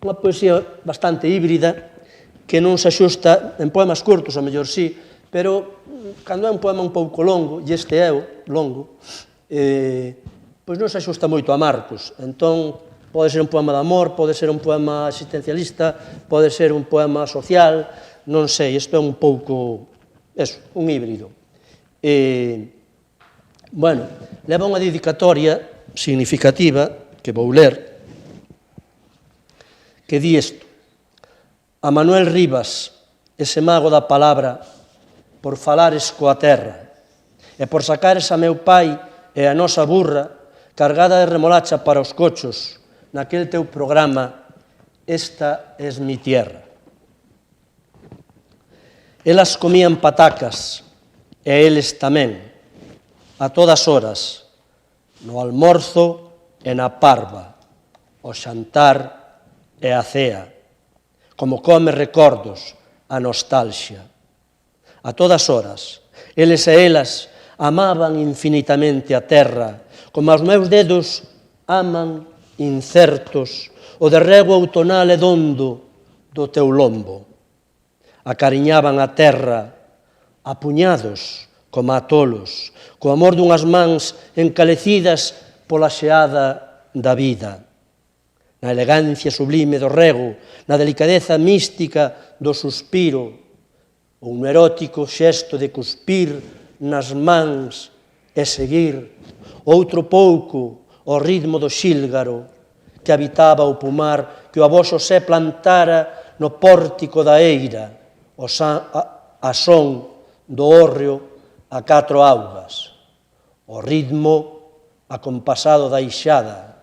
unha poesía bastante híbrida, que non se axusta en poemas curtos, a mellor sí, pero cando é un poema un pouco longo, e este é longo, pois non se axusta moito a Marcos. Entón, pode ser un poema de amor, pode ser un poema existencialista, pode ser un poema social, non sei, isto é un pouco, un híbrido. Bueno, leva unha dedicatoria significativa, que vou ler, que di isto: a Manuel Rivas, ese mago da palabra, por falares coa terra, e por sacares a meu pai e a nosa burra, cargada de remolacha para os cochos, naquel teu programa, esta es mi tierra. Elas comían patacas, e eles tamén, a todas horas, no almorzo e na parva, o xantar e a cea, como come recordos a nostalgia. A todas horas, eles e elas amaban infinitamente a terra, como os meus dedos aman incertos o derrego outonal e dondo do teu lombo. Acariñaban a terra a puñados como a tolos, co amor dunhas mans encalecidas pola xeada da vida. Na elegancia sublime do rego, na delicadeza mística do suspiro, ou no erótico xesto de cuspir nas mans e seguir, outro pouco ao ritmo do xílgaro que habitaba o pomar que o avó Xosé plantara no pórtico da eira, a son do hórreo a 4 augas, o ritmo acompasado da ixada.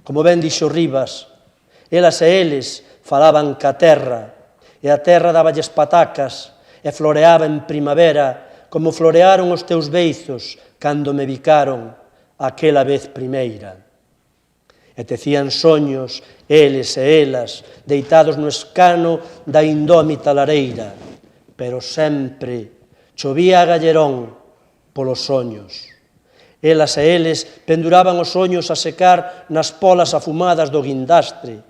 Como ben dixo Rivas, elas e eles falaban ca terra, e a terra daballes patacas e floreaba en primavera como florearon os teus beizos cando me bicaron aquela vez primeira. E tecían soños, eles e elas, deitados no escano da indómita lareira, pero sempre chovía a gallerón polos soños. Elas e eles penduraban os soños a secar nas polas afumadas do guindastre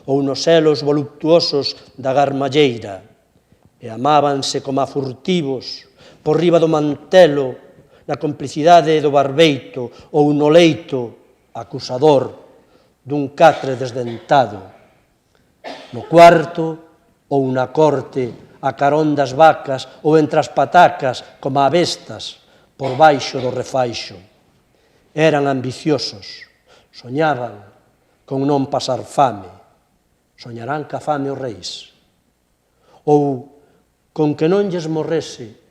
ou nos selos voluptuosos da garmalleira, e amábanse como a furtivos por riba do mantelo, na complicidade do barbeito ou no leito acusador dun catre desdentado, no cuarto ou na corte a carón das vacas ou entre as patacas como a bestas por baixo do refaixo. Eran ambiciosos, soñaban con non pasar fame, soñarán ca fame os reis, ou con que non lles morrese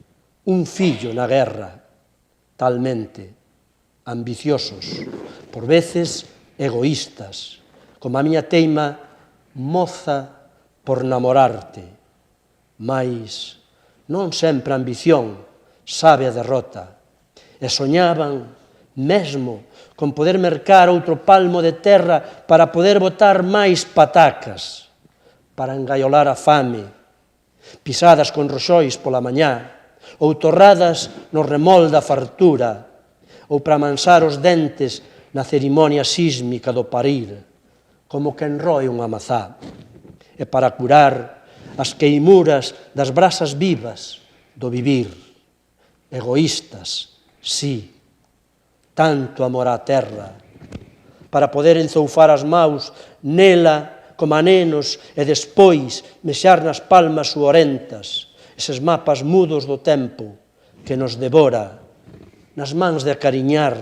un fillo na guerra, talmente ambiciosos, por veces egoístas, como a miña teima moza por namorarte, mais non sempre a ambición sabe a derrota, e soñaban mesmo con poder mercar outro palmo de terra para poder botar máis patacas, para engaiolar a fame, pisadas con roxois pola mañá, ou torradas no remol da fartura, ou para amansar os dentes na cerimonia sísmica do parir, como quen roe unha mazá, e para curar as queimuras das brasas vivas do vivir. Egoístas, sí, tanto amor á terra, para poder enzoufar as maus nela como a nenos e despois mexar nas palmas suorentas eses mapas mudos do tempo que nos devora nas mans de acariñar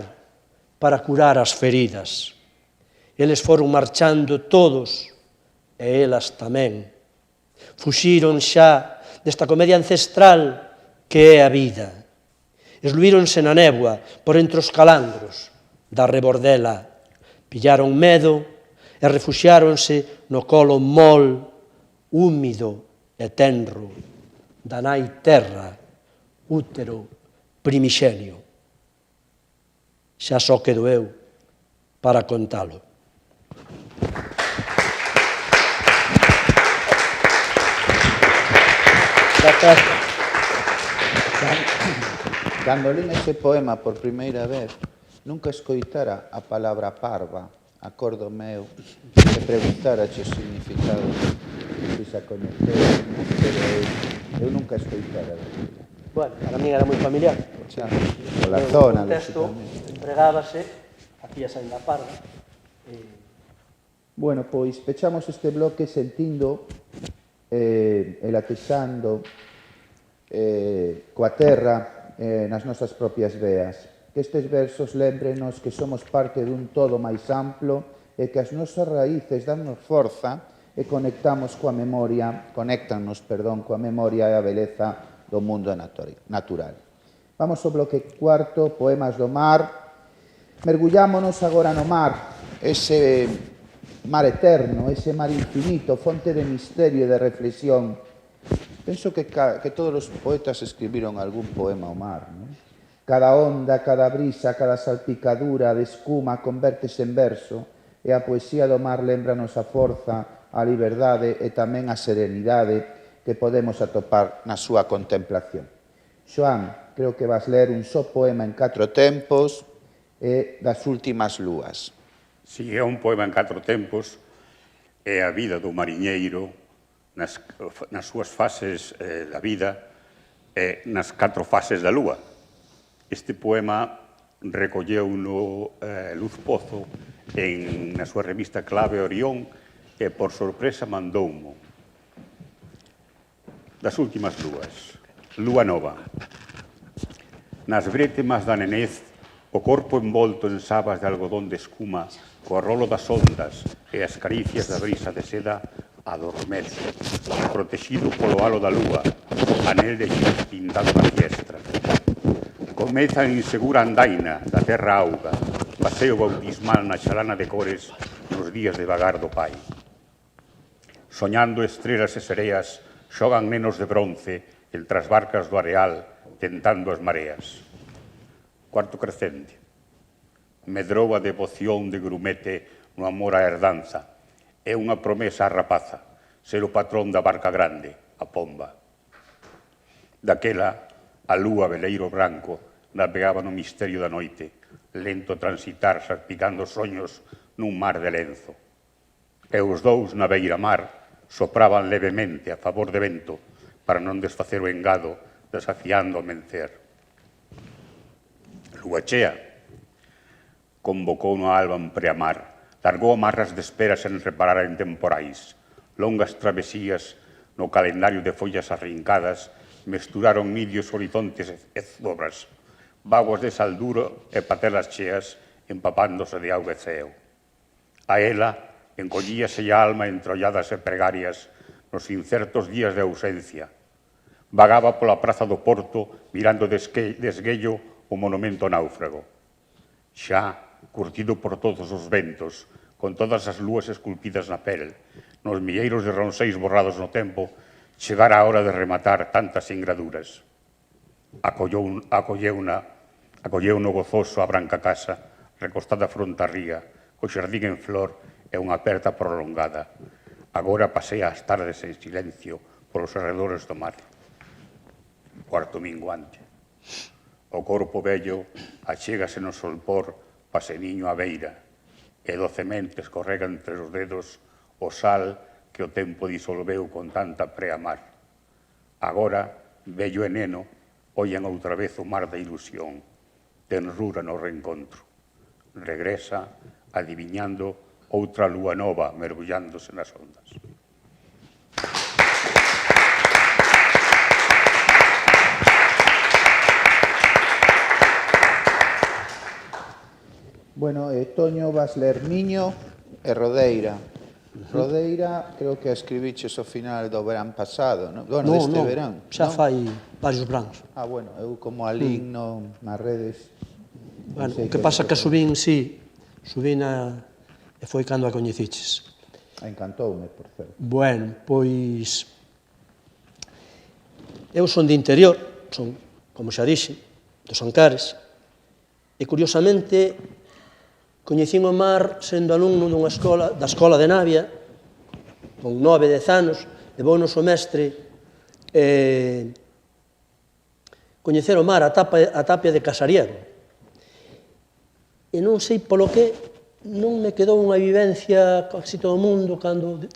para curar as feridas. Eles foron marchando todos, e elas tamén. Fuxiron xa desta comedia ancestral que é a vida. Esluíronse na néboa por entre os calangros da rebordela. Pillaron medo e refuxiáronse no colo mol, húmido e tenro da nai terra, útero primixenio. Xa só quedo eu para contalo. Cando lín ese poema por primeira vez, nunca escoitara a palabra parva, acordo meu, e preguntara o significado que se a coñecer, pero eu nunca escoitara. Bueno, para mí era moi familiar. Xa, pola zona, o texto lógicamente. empregábase, aquí a Saín da Parva. Bueno, pois pechamos este bloque sentindo e latexando coa terra nas nosas propias veas. Que estes versos lembrenos que somos parte dun todo máis amplo e que as nosas raíces dannos forza e conéctanos coa memoria e a beleza do mundo natural. Vamos ao bloque cuarto, poemas do mar. Mergullámonos agora no mar, ese mar eterno, ese mar infinito, fonte de misterio e de reflexión. Penso que todos os poetas escribiron algún poema ao mar, non? Cada onda, cada brisa, cada salpicadura de espuma convértese en verso e a poesía do mar lembranos a forza, a liberdade e tamén a serenidade que podemos atopar na súa contemplación. Xoán, creo que vas ler un só poema en 4 tempos e das últimas lúas. Si é un poema en 4 tempos, é a vida do mariñeiro nas súas fases da vida e nas 4 fases da lúa. Este poema recolleu no Luz Pozo na súa revista Clave Orión e, por sorpresa, mandoumo. Das últimas lúas. Lúa nova. Nas brétemas da nenez, o corpo envolto en sabas de algodón de escuma, co rolo das ondas e as caricias da brisa de seda, adormece, protegido polo halo da lúa, anel de xis pintado na fiestra. Comeza en insegura andaina da terra auga, paseo bautismal na xalana de cores nos días de vagar do pai. Soñando estrelas e sereas, xogan nenos de bronce entre as barcas do areal, tentando as mareas. Cuarto crecente. medrou a devoción de Grumete no amor á herdanza. É unha promesa á rapaza, ser o patrón da barca grande, a pomba. Daquela, a lúa veleiro branco navegaba no misterio da noite, lento transitar salpicando soños nun mar de lenzo. E os dous na beira-mar sopraban levemente a favor de vento para non desfacer o engado desafiando o mencer. Lúa chea convocou no alba en preamar, largou amarras de espera sen reparar en temporais. Longas travesías no calendario de follas arrincadas mesturaron nidios, horizontes e zobras, vaguas de salduro e patelas cheas empapándose de auga e ceo. A ela encollíase a alma entrolladas e pregarias nos incertos días de ausencia. Vagaba pola praza do Porto mirando de esguello o monumento náufrago. Xa, curtido por todos os ventos, con todas as lúas esculpidas na pel, nos milleiros de ronseis borrados no tempo, chegara a hora de rematar tantas ingraduras. Acolleu-no gozoso a branca casa, recostada fronte á ría, co xardín en flor e unha aperta prolongada. Agora pasea as tardes en silencio polos arredores do mar. Cuarto minguante. O corpo vello achégase no solpor paseniño á beira, e docemente escorrega entre os dedos o sal que o tempo disolveu con tanta preamar. Agora, vello e neno, ollan outra vez o mar da ilusión, tenrura no reencontro. Regresa, adiviñando outra lúa nova mergullándose nas ondas. Bueno, Toño vas ler Miño e Rodeira. Rodeira, creo que a escribiches ao final do verán pasado, non? Bueno, deste verán. Xa fai varios branos. Bueno, eu como alín nas redes. Bueno, o que pasa que subín, sí, subín e foi cando a coñeciches. Encantoume, por certo. Bueno, pois eu son de interior, son, como xa dixe, dos Ancares, e curiosamente coñecín o mar sendo alumno da escola de Navia, con 9-10 anos, levounos o mestre coñecer o mar a Tapia de Casariego. E non sei polo que non me quedou unha vivencia casi todo o mundo cando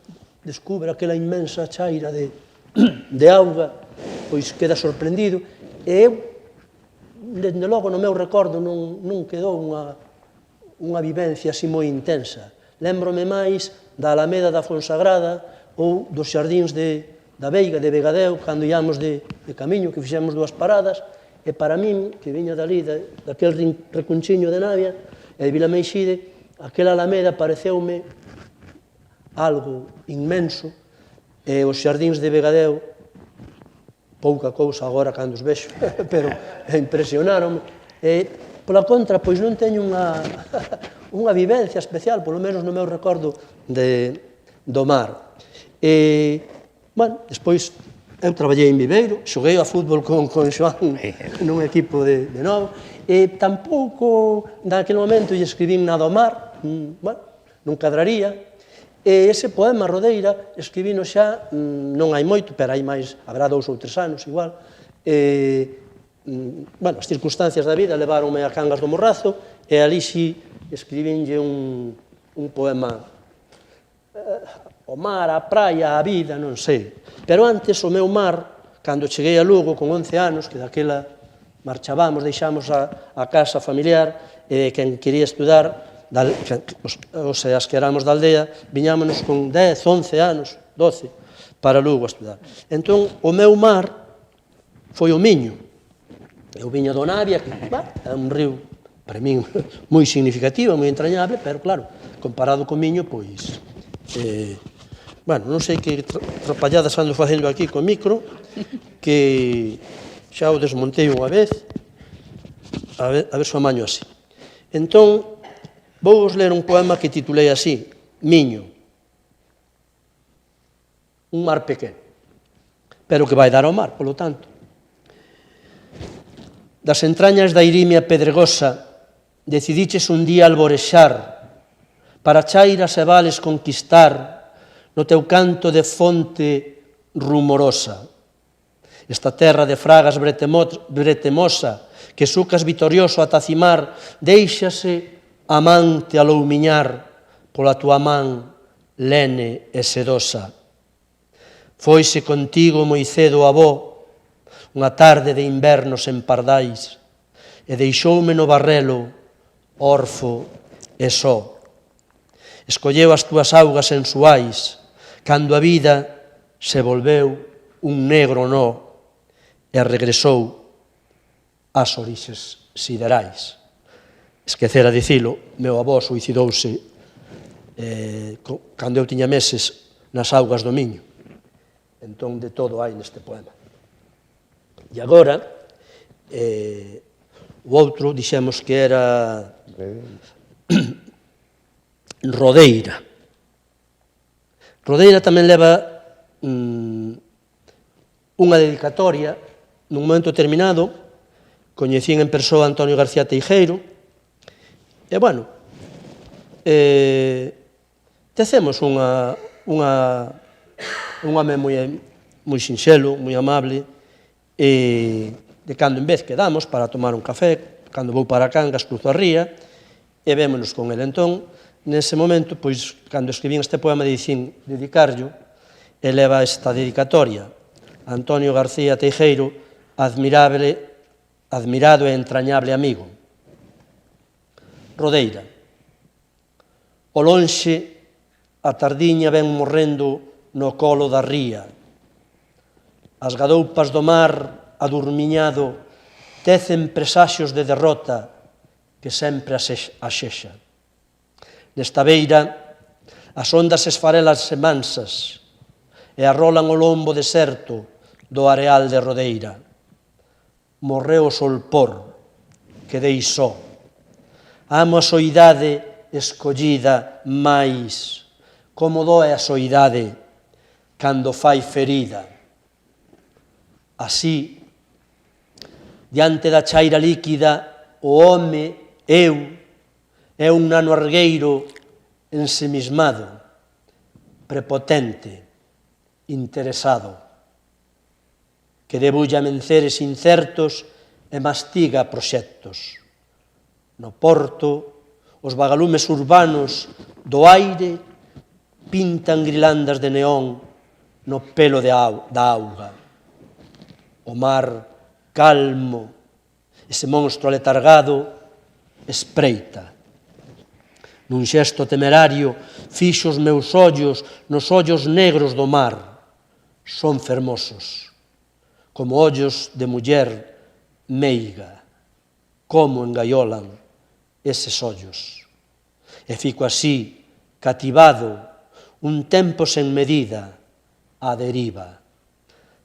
descubre aquela inmensa chaira de auga, pois queda sorprendido. E eu, dende logo, no meu recordo non quedou unha vivencia así moi intensa. Lembrome máis da Alameda da Fonsagrada ou dos xardíns da Veiga, de Vegadeo, cando íamos de camiño, que fixemos 2 paradas, e para min, que viña dali, daquel recunchiño de Navia e de Vilameixide, aquela Alameda pareceume algo inmenso, e os xardíns de Vegadeo, pouca cousa agora cando os vexo, pero impresionaronme. E, pola contra, pois non teño unha vivencia especial, polo menos no meu recordo do mar. E, bueno, despois eu traballei en Viveiro, xoguei a fútbol con Xoán nun equipo de novo, e tampouco naquele momento lle escribín nada ao mar, bueno, non cadraría, e ese poema Rodeira escribino xa non hai moito, pero hai máis, habrá 2 ou 3 anos igual, bueno, as circunstancias da vida levaronme a Cangas do Morrazo, e ali si escribínlle un poema o mar, a praia, a vida, non sei. Pero antes o meu mar, cando cheguei a Lugo con 11 anos, que daquela marchábamos, deixamos a casa familiar, e quen quería estudar, ou sea, as que éramos da aldea, viñámonos con 10, 11 anos, 12, para Lugo a estudar. Entón, o meu mar foi o Miño. Eu viña do Navia, que é un río, para min, moi significativo, moi entrañable, pero, claro, comparado co Miño, pois... Bueno, non sei que trapalladas ando facendo aquí co micro, que xa o desmontei unha vez, a ver se o amaño así. Entón, vou vos ler un poema que titulei así, Miño, un mar pequeno, pero que vai dar ao mar, polo tanto. Das entrañas da irimia pedregosa decidiches un día alborexar, para chairas e vales conquistar, no teu canto de fonte rumorosa. Esta terra de fragas bretemosa, que sucas vitorioso ata cimar, deixase amante a loumiñar pola tua man lene e sedosa. Foise contigo moi cedo avó, unha tarde de inverno sen pardais, e deixoume no barrelo, orfo e só. Escolleu as túas augas sensuais, cando a vida se volveu un negro nó, e regresou ás orixes siderais. Esquecera dicilo, meu avó suicidouse cando eu tiña meses nas augas do Miño. Entón, de todo hai neste poema. E agora, o outro, dixemos que era Rodeira. Rodeira tamén leva unha dedicatoria. Nun momento determinado, coñecín en persoa a Antonio García Teijeiro, e, bueno, tecemos un home moi sinxelo, moi amable, e de cando en vez quedamos para tomar un café, cando vou para Cangas, cruzo a ría, e vémonos con ele. Entón, nese momento, pois, cando escribín este poema, dicín dedicarlo, e leva esta dedicatoria. Antonio García Teijeiro, admirado e entrañable amigo. Rodeira. O lonxe, a tardiña ven morrendo no colo da ría. As gadoupas do mar, adurmiñado, tecen presaxios de derrota que sempre axexa. Nesta beira, as ondas esfarelas e mansas e arrolan o lombo deserto do areal de Rodeira. Morreu o solpor, quedei só. Amo a soidade escollida máis, como doe a soidade cando fai ferida. Así, diante da chaira líquida, o home, eu, é un nano argueiro ensimismado, prepotente, interesado, que debulla menceres incertos e mastiga proxectos. No porto, os vagalumes urbanos do aire pintan grilandas de neón no pelo da auga. O mar, calmo, ese monstro aletargado, espreita. Nun xesto temerario, fixo os meus ollos nos ollos negros do mar. Son fermosos, como ollos de muller meiga. Como engaiolan eses ollos. E fico así, cativado, un tempo sen medida, á deriva.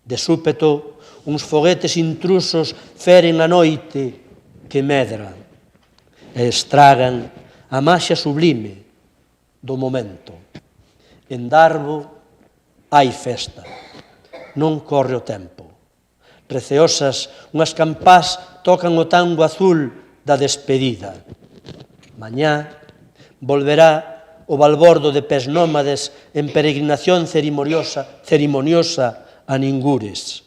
De súpeto, uns foguetes intrusos feren a noite que medra e estragan a maxia sublime do momento. En Darbo hai festa, non corre o tempo. Receosas, unhas campás tocan o tango azul da despedida. Mañá volverá o balbordo de pés nómades en peregrinación cerimoniosa a Ningures,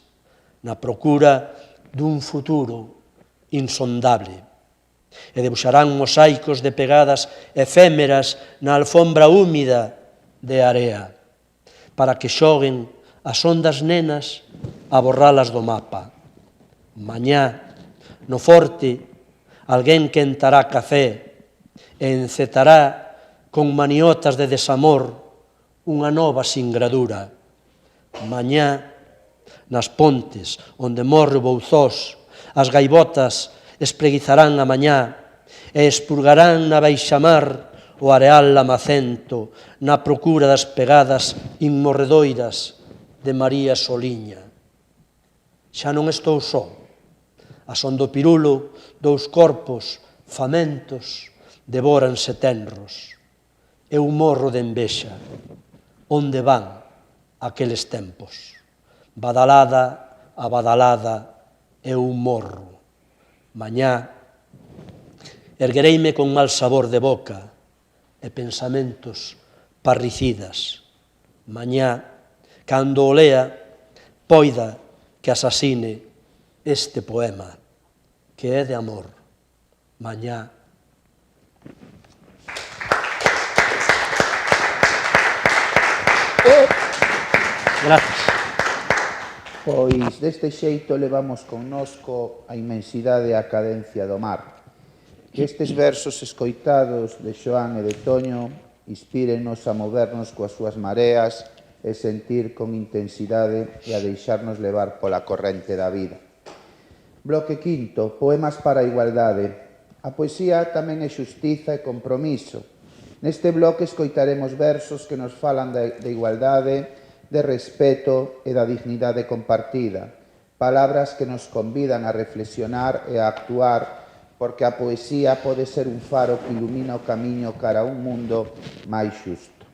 na procura dun futuro insondable. E debuxarán mosaicos de pegadas efémeras na alfombra húmida de area, para que xoguen as ondas nenas a borralas do mapa. Mañá, no forte, alguén quentará café e encetará con maniotas de desamor unha nova singradura. Mañá, nas pontes onde morre o Bouzós, as gaivotas espreguizarán a mañá e expurgarán na baixamar o areal lamacento na procura das pegadas inmorredoiras de María Soliña. Xa non estou só. A son do pirulo, dous corpos famentos devóranse tenros. Eu morro de envexa. Onde van aqueles tempos? Badalada a badalada eu morro. Mañá, erguereime con mal sabor de boca e pensamentos parricidas. Mañá, cando o lea, poida que asasine este poema, que é de amor. Mañá. Gracias. Pois deste xeito levamos connosco a inmensidade e a cadencia do mar. Que estes versos escoitados de Xoán e de Toño inspírennos a movernos coas súas mareas e sentir con intensidade e a deixarnos levar pola corrente da vida. Bloque quinto, poemas para a igualdade. A poesía tamén é xustiza e compromiso. Neste bloque escoitaremos versos que nos falan de igualdade, de respeto e da dignidade compartida. Palabras que nos convidan a reflexionar e a actuar, porque a poesía pode ser un faro que ilumina o camiño cara a un mundo máis xusto.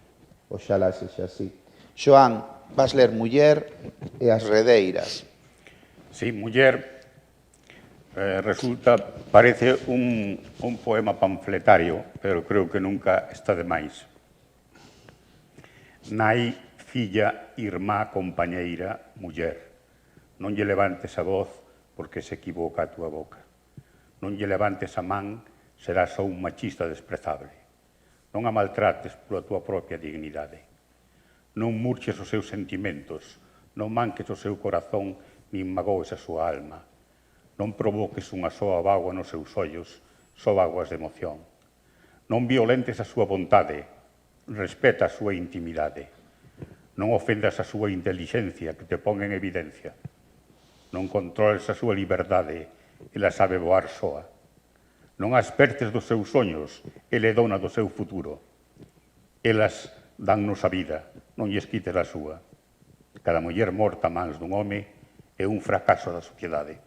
Oxalá sexa así. Xoán, vas ler Muller e as redeiras. Sí, Muller parece un poema panfletario, pero creo que nunca está de máis. Nai, filla, irmá, compañeira, muller, non lle levantes a voz porque se equivoca a túa boca. Non lle levantes a man, serás só un machista desprezable. Non a maltrates pola túa propia dignidade. Non murches os seus sentimentos, non manques o seu corazón, nin magoes a súa alma. Non provoques unha soa bágoa nos seus ollos, só bágoas de emoción. Non violentes a súa vontade, respeta a súa intimidade. Non ofendas a súa inteligencia que te pon en evidencia. Non controles a súa liberdade, ela sabe voar soa. Non aspertes dos seus soños, ele dona do seu futuro. Elas dannos a vida, non lles quites a súa. Cada muller morta a mans dun home é un fracaso da sociedade.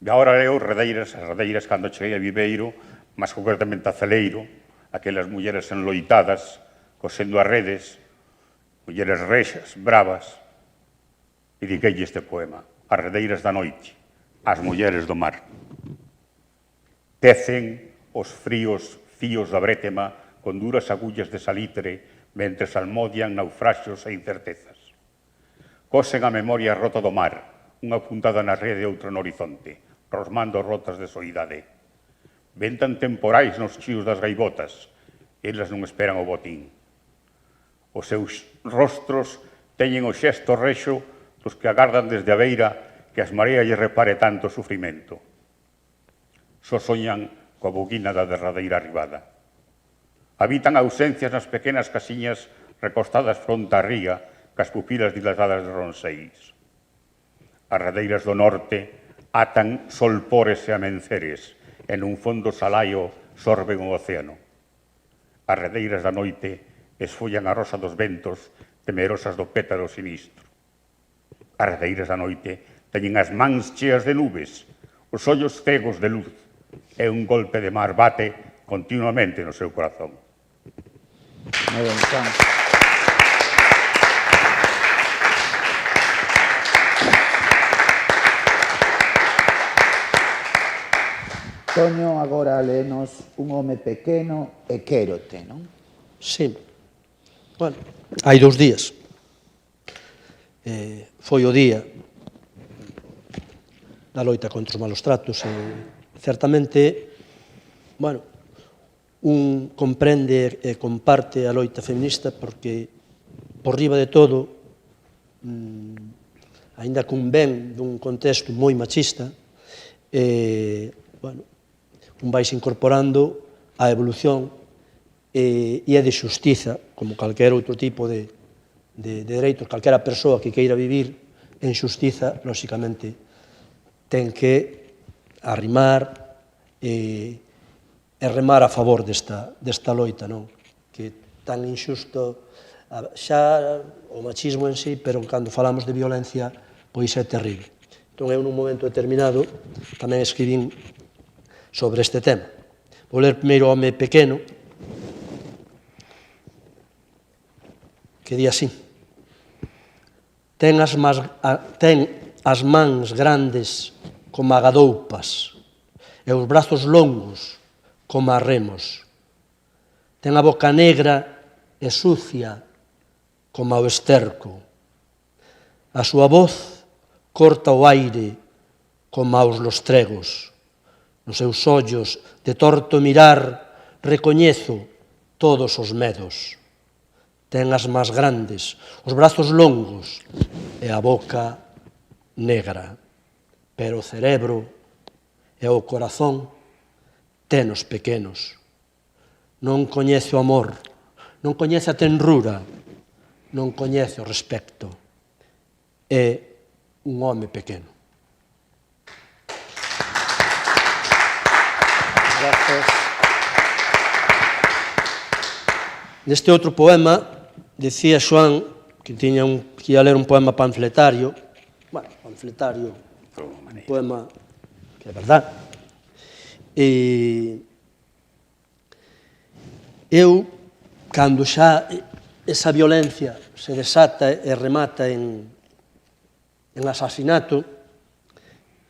E agora leo as redeiras cando cheguei a Viveiro, máis concretamente a Celeiro, aquelas mulleres enloitadas, cosendo as redes, mulleres rexas, bravas, e dediquei este poema, as redeiras da noite, as mulleres do mar. Tecen os fríos fíos da brétema con duras agullas de salitre mentre almodian naufraxios e incertezas. Cosen a memoria rota do mar, unha puntada na rede e outra no horizonte, rosmando rotas de soidade. Ventan temporais nos chíos das gaivotas, elas non esperan o botín. Os seus rostros teñen o xesto rexo dos que agardan desde a beira que as mareas lle repare tanto sufrimento. Só soñan coa buguina da derradeira arribada. Habitan ausencias nas pequenas casiñas recostadas fronte á ría, cas pupilas dilatadas de ronseis. As redeiras do norte atan solpores e amenceres, e nun fondo salaio sorben o océano. As redeiras da noite esfollan a rosa dos ventos, temerosas do pétalo sinistro. As redeiras da noite teñen as mans cheas de nubes, os ollos cegos de luz, e un golpe de mar bate continuamente no seu corazón. Moi ben, Juan. Toño agora lenos Un home pequeno e quérote, non? Sí. Bueno, hai 2 días. Foi o día da loita contra os malos tratos e certamente, bueno, un comprende e comparte a loita feminista porque por riba de todo, aínda que un ven dun contexto moi machista, bueno, un vais incorporando a evolución e a de xustiza, como calquera outro tipo de dereitos, calquera persoa que queira vivir en xustiza, lóxicamente, ten que arrimar e remar a favor desta loita, non? Que tan injusto, xa o machismo en sí, pero cando falamos de violencia, pois é terrible. Entón, eu nun momento determinado tamén escribín sobre este tema. Vou ler primeiro o Home Pequeno, que di así: ten as mans grandes como agadoupas, e os brazos longos como a remos. Ten a boca negra e sucia como o esterco. A súa voz corta o aire como aos lostregos. Nos seus ollos de torto mirar recoñezo todos os medos. Ten as más grandes, os brazos longos e a boca negra. Pero o cerebro e o corazón tenos pequenos. Non coñece o amor, non coñece a tenrura, non coñece o respecto. É un home pequeno. Gracias. Neste outro poema, decía Xoán que ia ler un poema panfletario, un poema que é verdade. E eu, cando xa esa violencia se desata e remata en asasinato,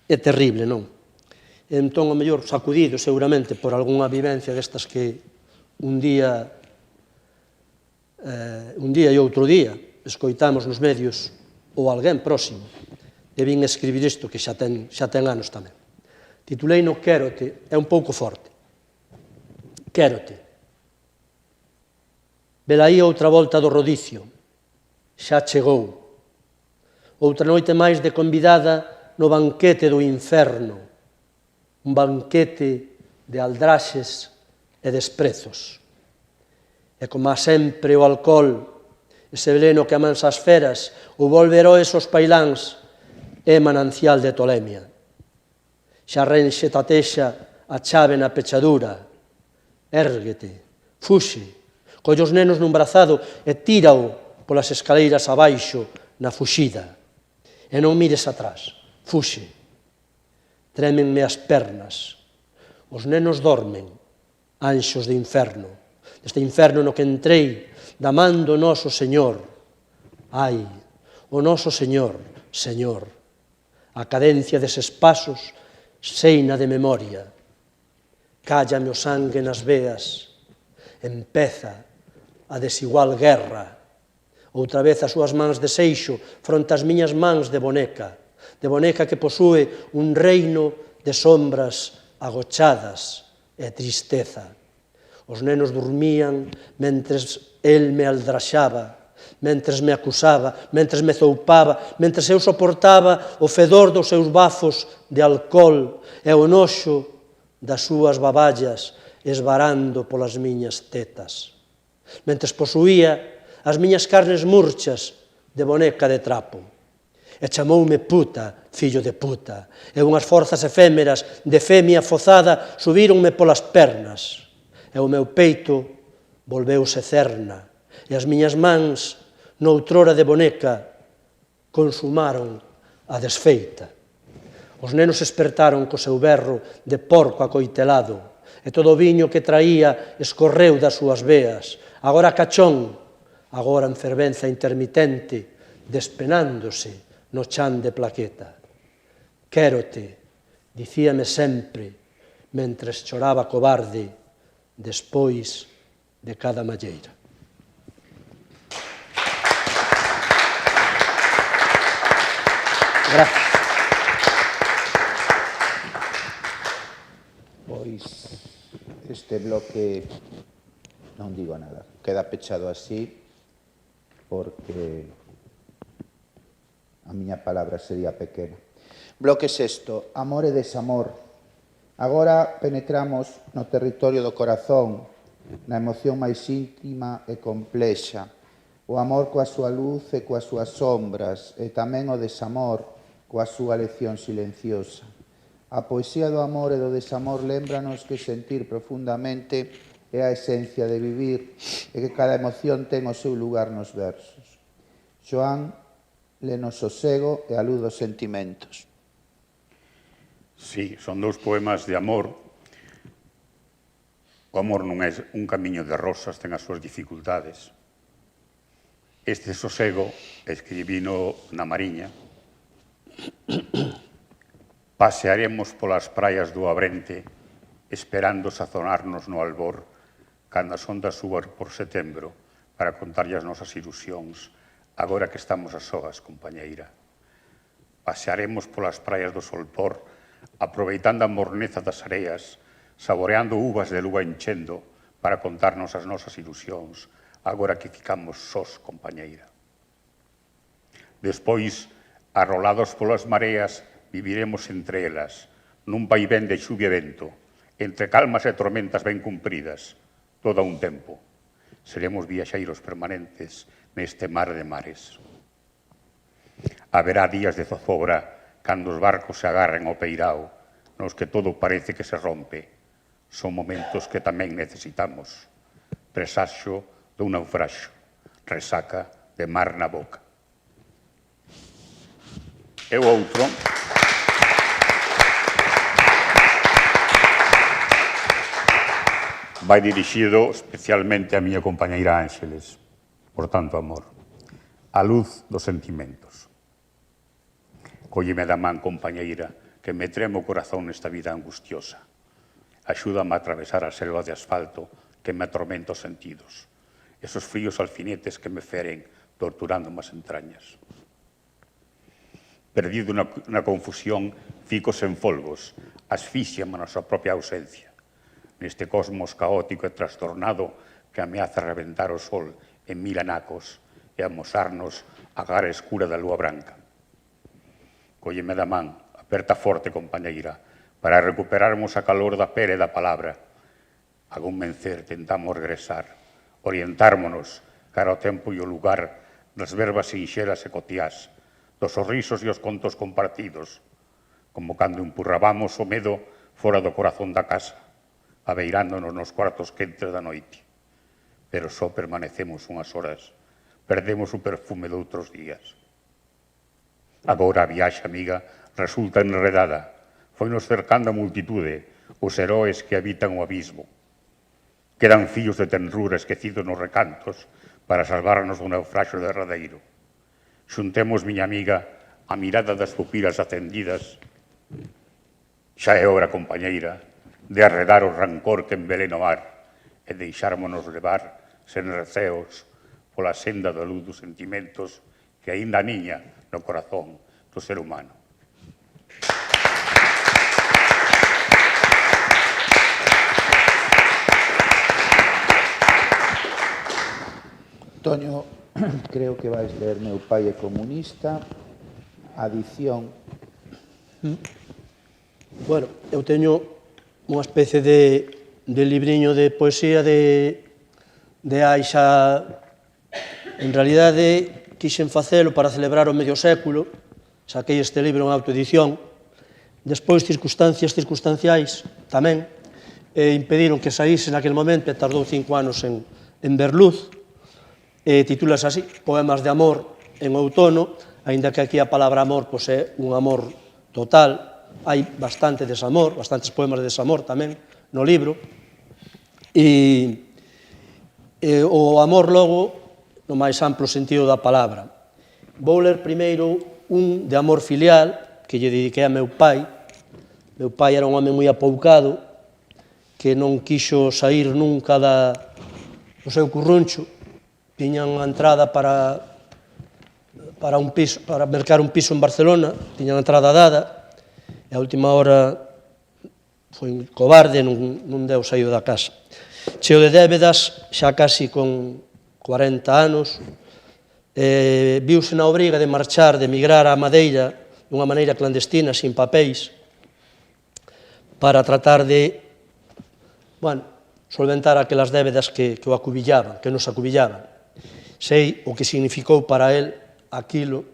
é terrible, non? Entón, o mellor, sacudido seguramente por algunha vivencia destas que un día e outro día escoitamos nos medios ou alguén próximo, e vin escribir isto que xa ten anos tamén. Titulei no Quérote, é un pouco forte. Quérote. Velaí outra volta do rodicio, xa chegou. Outra noite máis de convidada no banquete do inferno, un banquete de aldraxes e desprezos. E como a sempre o alcohol, ese veleno que amansa as feras, ou volve heroes os pailáns, é manancial de tolemia. Xa renxe tatexa a chave na pechadura. Érguete, fuxe, colle os nenos nun brazado e tírao polas escaleiras abaixo na fuxida. E non mires atrás, fuxe. Trémenme as pernas. Os nenos dormen, anxos de inferno. Deste inferno no que entrei, da man do noso Señor. Ai, o noso Señor, Señor. A cadencia deses pasos, seina de memoria. Cállame o sangue nas veas. Empeza a desigual guerra. Outra vez as súas mans de seixo fronte ás miñas mans de boneca que posúe un reino de sombras agochadas e tristeza. Os nenos dormían mentres el me aldraxaba, mentres me acusaba, mentres me zoupaba, mentres eu soportaba o fedor dos seus bafos de alcohol e o noxo das súas baballas esvarando polas miñas tetas. Mentres posuía as miñas carnes murchas de boneca de trapo. E chamoume puta, fillo de puta, e unhas forzas efémeras de femia fozada subíronme polas pernas. E o meu peito volveuse cerna, e as miñas mans, noutrora de boneca, consumaron a desfeita. Os nenos espertaron co seu berro de porco acoitelado, e todo o viño que traía escorreu das súas veas, agora cachón, agora en fervenza intermitente, despenándose no chan de plaqueta. Quérote, dicíame sempre, mentres choraba cobarde, despois de cada malleira. Gracias. Pois este bloque non digo nada, queda pechado así porque a miña palabra sería pequena. Bloque sexto, amor e desamor. Agora penetramos no territorio do corazón, na emoción máis íntima e complexa, o amor coa súa luz e coas súas sombras, e tamén o desamor coa súa lección silenciosa. A poesía do amor e do desamor lémbranos que sentir profundamente é a esencia de vivir e que cada emoción ten o seu lugar nos versos. Xoán le no sosego e a luz dos sentimentos. Sí, son dous poemas de amor. O amor non é un camiño de rosas, ten as súas dificultades. Este sosego escribino na Mariña Pasearemos polas praias do Abrente, esperando sazonarnos no albor, cando as ondas suban por setembro, para contarlle as nosas ilusións, agora que estamos a soas, compañeira. Pasearemos polas praias do Solpor, aproveitando a morneza das areas, saboreando uvas de lúa enchendo, para contarnos as nosas ilusións, agora que ficamos sós, compañeira. Despois, arrolados polas mareas, viviremos entre elas, nun vaivén de xuvia e vento, entre calmas e tormentas ben cumpridas, todo un tempo. Seremos viaxeiros permanentes neste mar de mares. Haberá días de zozobra cando os barcos se agarren ao peirao, nos que todo parece que se rompe. Son momentos que tamén necesitamos. Presaxo dun naufraxo, resaca de mar na boca. E o outro... vai dirixido especialmente a miña compañeira Ángeles, por tanto amor, a luz dos sentimentos. Cólleme da man, compañeira, que me tremo o corazón nesta vida angustiosa. Axúdame a atravesar a selva de asfalto que me atormenta os sentidos, esos fríos alfinetes que me feren, torturando as entrañas. Perdido na confusión, fico sen folgos, asfixiame na súa propia ausencia. Neste cosmos caótico e trastornado que ameaza reventar o sol en mil anacos e amosarnos a cara escura da lúa branca. Cólleme da man, aperta forte, compañeira, para recuperarmos a calor da pele e da palabra. Agún vencer tentamos regresar, orientármonos cara ao tempo e o lugar das verbas sinxelas e cotiás, dos sorrisos e os contos compartidos, como cando empurrábamos o medo fora do corazón da casa, abeirándonos nos cuartos quentes da noite. Pero só permanecemos unhas horas, perdemos o perfume de outros días. Agora a viaxe, amiga, resulta enredada. Foi-nos cercando a multitude, os heróis que habitan o abismo. Quedan fillos de tenrura esquecidos nos recantos para salvarnos do naufraxo derradeiro. Xuntemos, miña amiga, a mirada das pupilas acendidas. Xa é hora, compañeira, de arredar o rancor que embelena o mar e deixármonos levar, sen receos, pola senda da luz dos sentimentos que aínda aniña no corazón do ser humano. Toño, creo que vais ler Meu pai é comunista, adición. Bueno, eu teño unha especie de libriño de poesía de hai xa... En realidade, quixen facelo para celebrar o medio século, saquei este libro en autoedición, despois circunstanciais tamén, impediron que saíse naquele momento e tardou 5 anos en ver luz, titúlase así, Poemas de amor en outono, aínda que aquí a palabra amor é un amor total. Hai bastante desamor, bastantes poemas de desamor tamén no libro, e o amor logo no máis amplo sentido da palabra. Vou ler primeiro un de amor filial que lle dediquei a meu pai. Meu pai era un home moi apoucado que non quixo sair nunca do seu curruncho. Tiñan a entrada para mercar un piso en Barcelona, tiñan a entrada dada, e a última hora foi cobarde, non deu saído da casa. Cheo de débedas, xa casi con 40 anos, viuse na obriga de marchar, de emigrar á Madeira dunha maneira clandestina, sin papéis, para tratar de, solventar aquelas débedas que o acubillaban, que nos acubillaban. Sei o que significou para el aquilo,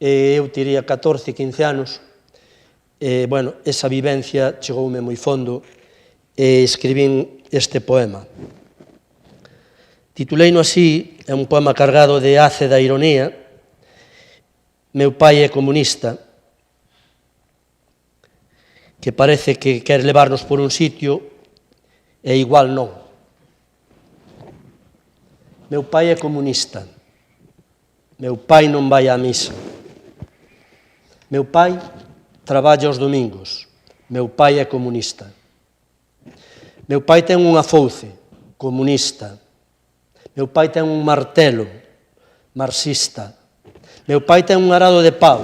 eu tería 14, 15 anos, esa vivencia chegoume moi fondo e escribín este poema. Tituleino así, é un poema cargado de ácida ironía. Meu pai é comunista, que parece que quer levarnos por un sitio e igual non. Meu pai é comunista, meu pai non vai á misa. Meu pai traballa os domingos. Meu pai é comunista. Meu pai ten unha fouce, comunista. Meu pai ten un martelo, marxista. Meu pai ten un arado de pau,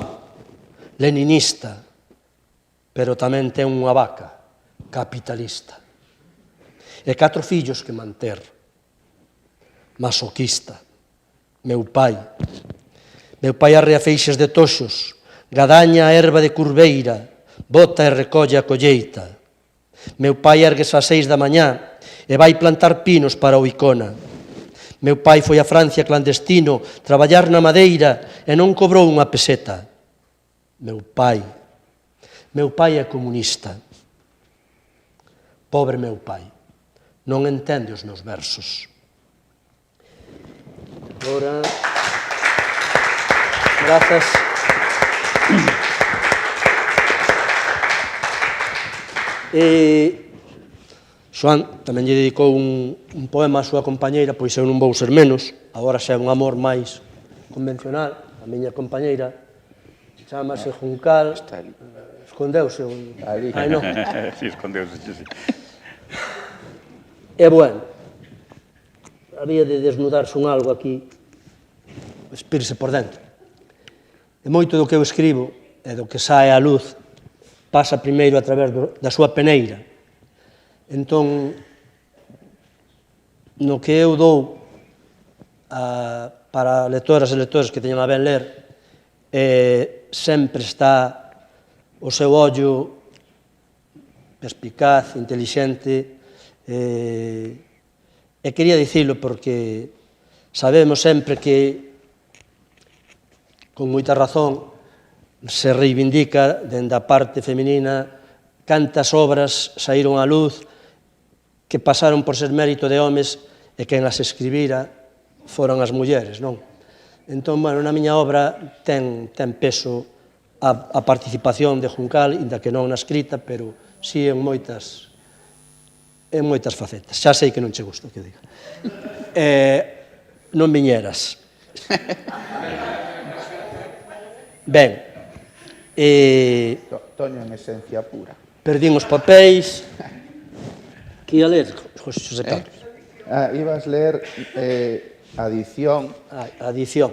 leninista. Pero tamén ten unha vaca, capitalista. E 4 fillos que manter, masoquista. Meu pai arrea feixes de toxos, gadaña a erva de curveira, bota e recolle a colleita. Meu pai ergues ás 6 da mañá e vai plantar pinos para o Icona. Meu pai foi a Francia clandestino traballar na madeira e non cobrou unha peseta. Meu pai é comunista. Pobre meu pai, non entende os meus versos. Agora, grazas. Xoan tamén lle dedicou un poema á súa compañeira, pois eu non vou ser menos, agora xa é un amor máis convencional. A miña compañeira chamase Juncal, escondeuse. Ai, non. Sí, escondeuse, sí. E, bueno, había de desnudarse un algo aquí, espírese por dentro. E moito do que eu escribo e do que sae á luz pasa primeiro a través da súa peneira. Entón, no que eu dou para lectoras e lectores que teñan a ben ler, sempre está o seu ollo perspicaz, intelixente, e quería dicilo porque sabemos sempre que, con moita razón, se reivindica dende a parte feminina cantas obras saíron á luz que pasaron por ser mérito de homes e quen as escribira foron as mulleres, non? Entón, bueno, na miña obra ten peso a participación de Juncal, inda que non na escrita, pero sí en moitas facetas. Xa sei que non che gusta que diga. Non viñeras. Ben, Toño en esencia pura. perdín os papéis. Que ia ler, José Carlos? Ibas ler adición. Adición.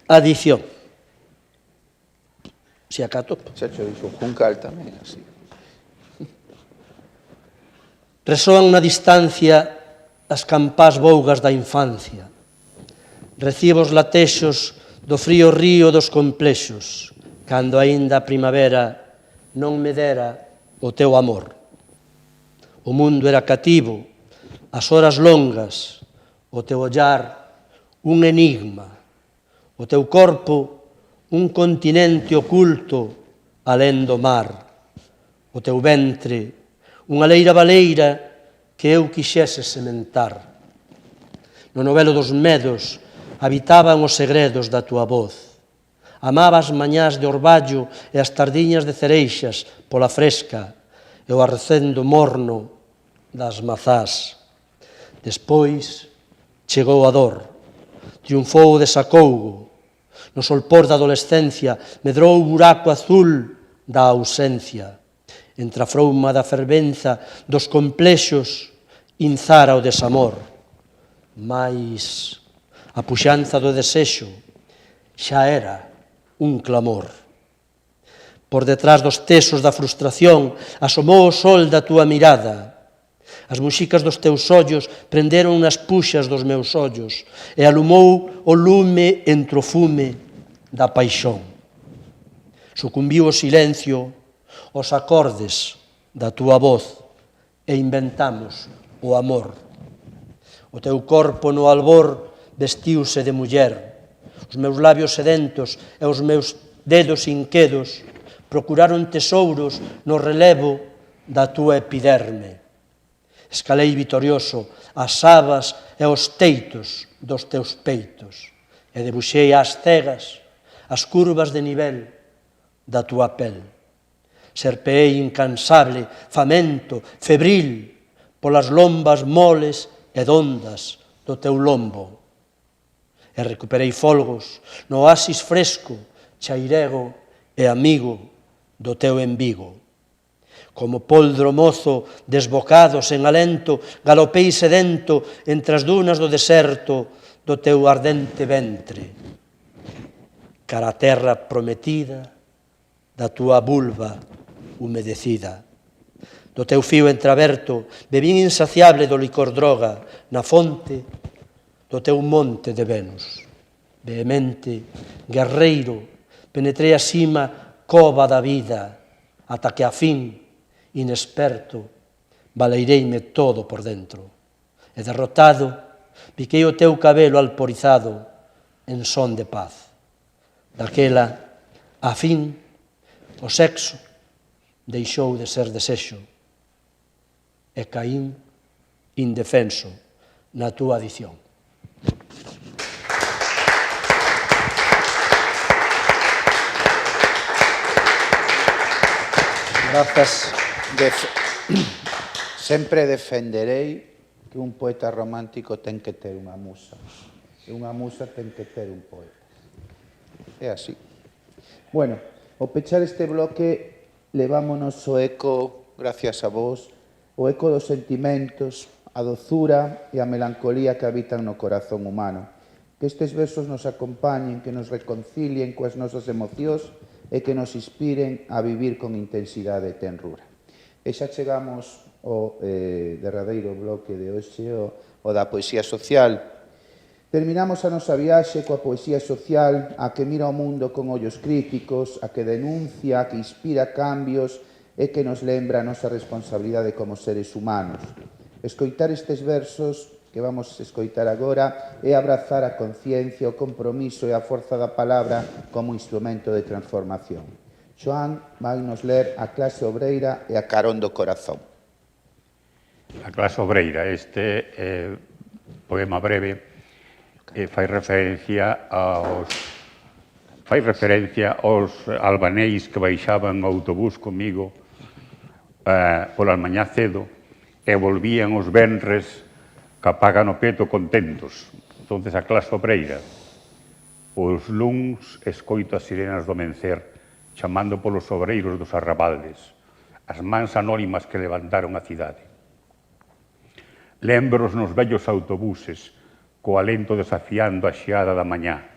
Adición. Si acato. Xa che dixo Juncal tamén, así. Resoan na distancia as campás vougas da infancia. Recibo os latexos do frío río dos complexos, cando aínda a primavera non me dera o teu amor. O mundo era cativo, as horas longas, o teu ollar un enigma, o teu corpo un continente oculto alén do mar, o teu ventre unha leira baleira que eu quixese sementar. No novelo dos medos habitaban os segredos da túa voz. Amaba as mañás de orballo e as tardiñas de cereixas pola fresca e o arrecendo morno das mazás. Despois chegou a dor, triunfou o desacougo. No solpor da adolescencia medrou o buraco azul da ausencia. Entre a frouma da fervenza dos complexos inzara o desamor. Mais a puxanza do desexo xa era un clamor. Por detrás dos tesos da frustración asomou o sol da túa mirada. As muxicas dos teus ollos prenderon nas puxas dos meus ollos e alumou o lume entre o fume da paixón. Sucumbiu o silencio os acordes da túa voz e inventamos o amor. O teu corpo no albor vestiuse de muller. Os meus labios sedentos e os meus dedos inquedos procuraron tesouros no relevo da túa epiderme. Escalei vitorioso as abas e os teitos dos teus peitos e debuxei ás cegas as curvas de nivel da túa pel. Serpeei incansable, famento, febril, polas lombas moles e dondas do teu lombo. E recuperei folgos no oasis fresco, chairego e amigo do teu envigo. Como poldro mozo desbocado sen alento, galopei sedento entre as dunas do deserto do teu ardente ventre, cara a terra prometida da tua vulva humedecida. Do teu fío entreaberto, bebín insaciable do licor droga na fonte do teu monte de Venus. Vehemente, guerreiro, penetrei a cima cova da vida, ata que a fin, inexperto, baleireime todo por dentro. E derrotado, piquei o teu cabelo alporizado en son de paz. Daquela, a fin, o sexo deixou de ser desexo e caín indefenso na túa adición. Grazas. Sempre defenderei que un poeta romántico ten que ter unha musa. E unha musa ten que ter un poeta. É así. Bueno, ao pechar este bloque, levámonos o eco, gracias a vos, o eco dos sentimentos, a dozura e a melancolía que habitan no corazón humano. Que estes versos nos acompañen, que nos reconcilien coas nosas emocións e que nos inspiren a vivir con intensidade e tenrura. E xa chegamos ao derradeiro bloque de hoxe, o da poesía social. Terminamos a nosa viaxe coa poesía social, a que mira o mundo con ollos críticos, a que denuncia, a que inspira cambios e que nos lembra a nosa responsabilidade como seres humanos. Escoitar estes versos que vamos a escoitar agora é abrazar a conciencia, o compromiso e a forza da palabra como instrumento de transformación. Xoán vai nos ler A clase obreira e A carón do corazón. A clase obreira, este poema breve, fai referencia aos albaneis que baixaban o autobús comigo pola mañá cedo e volvían os venres ca paga no peto contentos. Entonces a clase obreira, os luns escoito as sirenas do mencer chamando polos obreiros dos arrabaldes, as mans anónimas que levantaron a cidade. Lembros nos vellos autobuses, co alento desafiando a xeada da mañá,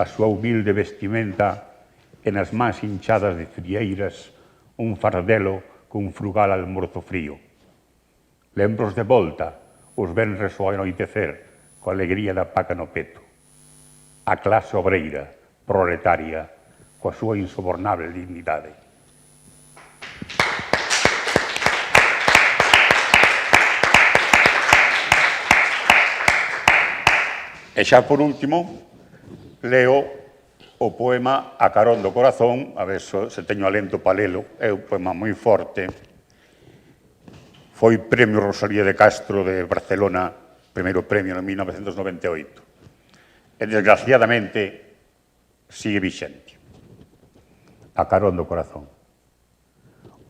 a súa humilde vestimenta e nas mans hinchadas de frieiras un fardelo cun frugal almorzo frío. Lembros de volta, os venres ao anoitecer, coa alegría da paca no peto. A clase obreira, proletaria, coa súa insobornable dignidade. E xa por último, leo o poema A carón do corazón, a ver se teño alento para lelo, é un poema moi forte. Foi Premio Rosalía de Castro de Barcelona, primeiro premio en 1998. E desgraciadamente sigue vixente. A carón do corazón.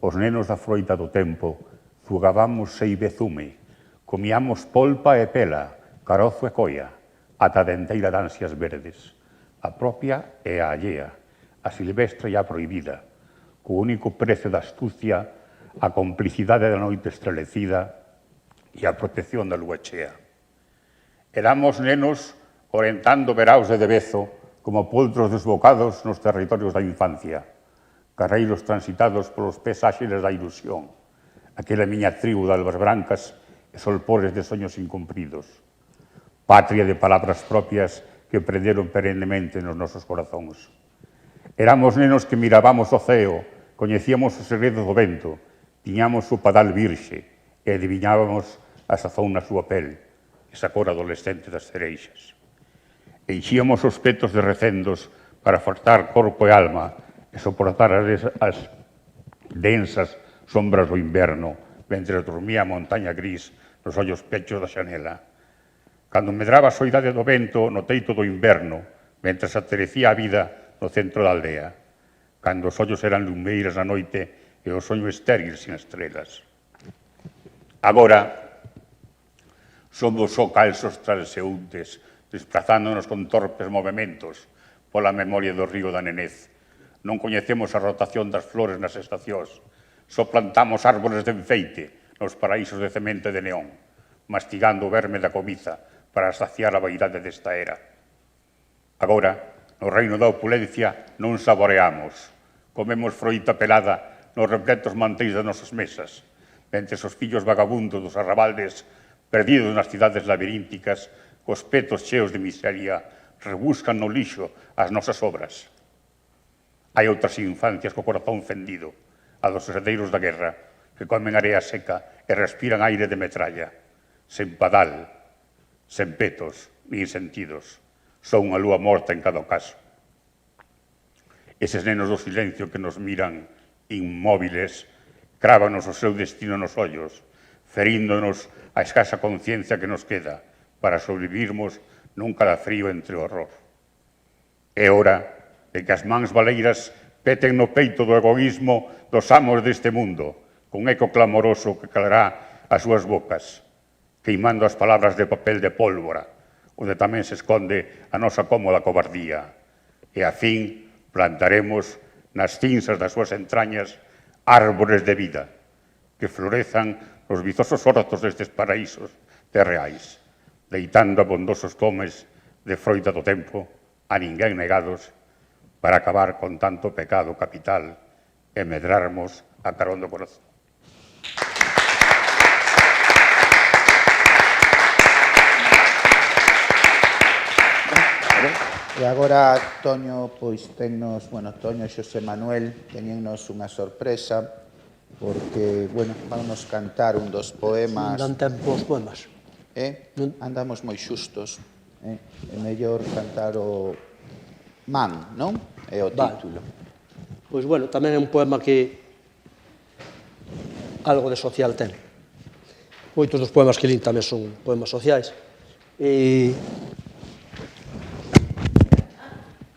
Os nenos da froita do tempo zugábamos seibezume, comíamos polpa e pela, carozo e coia, ata denteira de ansias verdes, a propia e a allea, a silvestre e a prohibida, co único precio da astucia, a complicidade da noite estrelecida e a protección da lúa chea. Éramos nenos orientando veraos de debezo como poltros desbocados nos territorios da infancia, carreiros transitados polos pés áxiles da ilusión, aquela miña tribu de albas brancas e solpores de soños incumpridos, patria de palabras propias que prenderon perennemente nos nosos corazóns. Éramos nenos que mirábamos o ceo, coñecíamos os segredos do vento, tiñamos o padal virxe e adiviñábamos a sazón na súa pel, esa cor adolescente das cereixas. Enxíamos os petos de recendos para fortar corpo e alma e soportar as densas sombras do inverno, mentre dormía a montaña gris nos ollos pechos da xanela. Cando medraba a soidade do vento no teito do inverno, mentre se aterecía a vida no centro da aldea, cando os ollos eran lumeiras na noite e o soño estéril sin estrelas. Agora, somos só calzos transeúntes, desplazándonos con torpes movimentos pola memoria do río da nenez, Non coñecemos a rotación das flores nas estacións. Só plantamos árbores de enfeite nos paraísos de cemento e de neón, mastigando o verme da cobiza para saciar a vaidade desta era. Agora, no reino da opulencia, non saboreamos. Comemos froita pelada nos repletos manteis das nosas mesas, mentres os fillos vagabundos dos arrabaldes, perdidos nas cidades labirínticas, cos petos cheos de miseria, rebuscan no lixo as nosas obras. Hai outras infancias co corazón fendido, a dos herdeiros da guerra, que comen area seca e respiran aire de metralla, sen padal, sen petos, nin sentidos. Son unha lúa morta en cada caso. Eses nenos do silencio que nos miran inmóviles, crávanos o seu destino nos ollos, feríndonos a escasa conciencia que nos queda para sobrevivirmos nun calafrío entre horror. É hora de que as mans valeiras peten no peito do egoísmo dos amos deste mundo, con eco clamoroso que calará as súas bocas, queimando as palabras de papel de pólvora, onde tamén se esconde a nosa cómoda cobardía. E a fin plantaremos nas cinzas das súas entrañas árbores de vida que florezan nos vizosos hortos destes paraísos terreais, deitando abondosos comes de froita do tempo a ninguén negados para acabar con tanto pecado capital e medrarmos a carón do corazón. E agora Toño, pois tennos, Toño e Xosé Manuel teñennos unha sorpresa porque, vamos cantar un dos poemas. Dan tempo os poemas. Andamos moi xustos. É mellor cantar o Man, non? É o título. Pois, tamén é un poema que algo de social ten. Moitos dos poemas que lín tamén son poemas sociais. E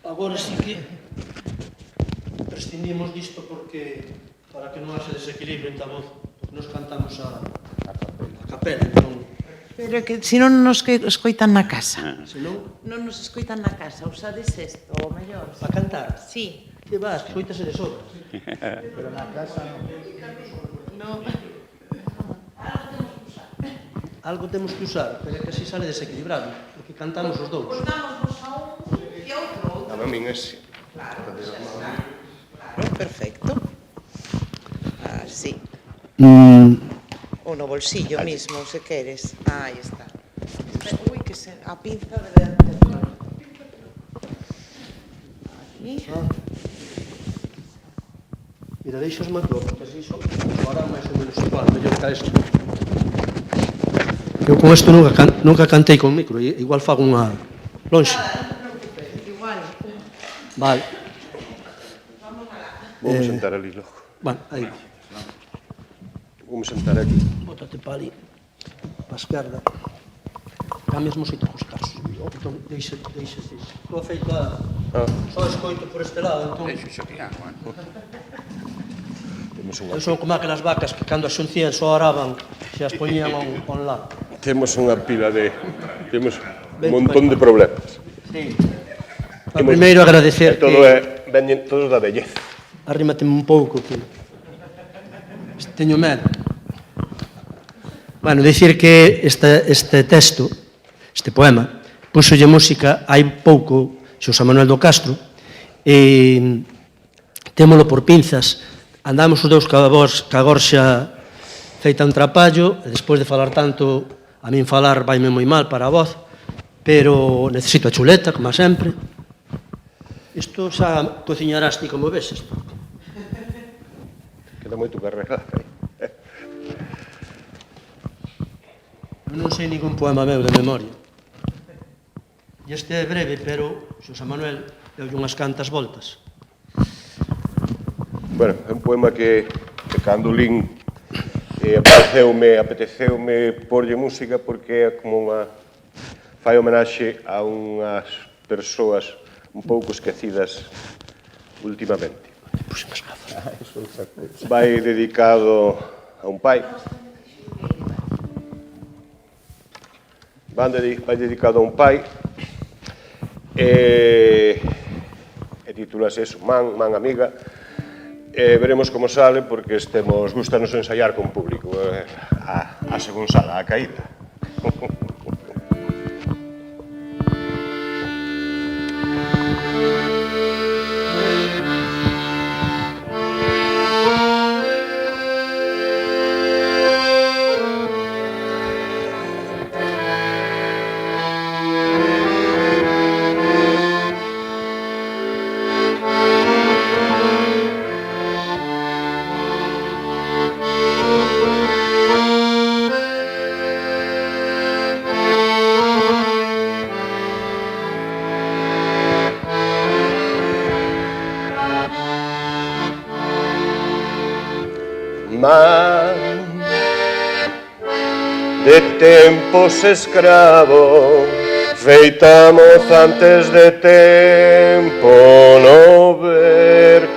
agora sí que prescindimos disto porque para que non haxe desequilibrio entre a voz, porque nos cantamos a capela, entón... Pero que se non nos escoitan na casa. Se non... Non nos escoitan na casa, usades isto, o mellor. Para cantar? Sí. Que vas, que escoitase de sobra. Pero na casa non. Algo temos que usar, pero é que así sale desequilibrado, porque cantamos os dous. Cortamos a un e a outro. A min ese. Claro, perfecto. Así. O no bolsillo mismo, se queres. Aí está. Ui, que a pinza debe ter. Aquí. Mira, deixas máis logo, porque así son ahora máis ou menos igual, mellor que isto. Eu con isto nunca cantei con micro, igual fago unha lonxe. Igual. Vale. Vamos sentar ali logo. Aí. Vamos sentar aquí. Bótate para ali, para a esquerda. É a mesmo sitio cos casos. Entón, deixa. Estou feito a... Só escoito por este lado, entón... Eu son como aquelas vacas que cando as xuncían só araban se as poñían a un lado. Temos unha pila de... Temos un montón de problemas. Sí. Primeiro agradecer que... Todo é... Veñen todos da vellez. Arrímateme un pouco que... Teño medo. Dicir que este texto, este poema, puxolle música hai pouco Xosé Manuel do Castro e témolo por pinzas. Andamos os dous ca gorxa feita un trapallo e despois de falar tanto, a min falar vaime moi mal para a voz, pero necesito a chuleta, como sempre. Isto xa cociñarás ti como ves. Queda moito carregado. Non sei ningún poema meu de memoria. E este é breve, pero Xosé Manuel deu unhas cantas voltas. É un poema que cando lín apeteceume porlle música porque é como unha... fai homenaxe a unhas persoas un pouco esquecidas últimamente. Vai dedicado a un pai. Vai dedicado a un pai e titúlase eso, Man Amiga. Veremos como sale, porque gustanos ensaiar con público a según sala, a caída. Man de tempos escravo, feita moza antes de tempo, no ver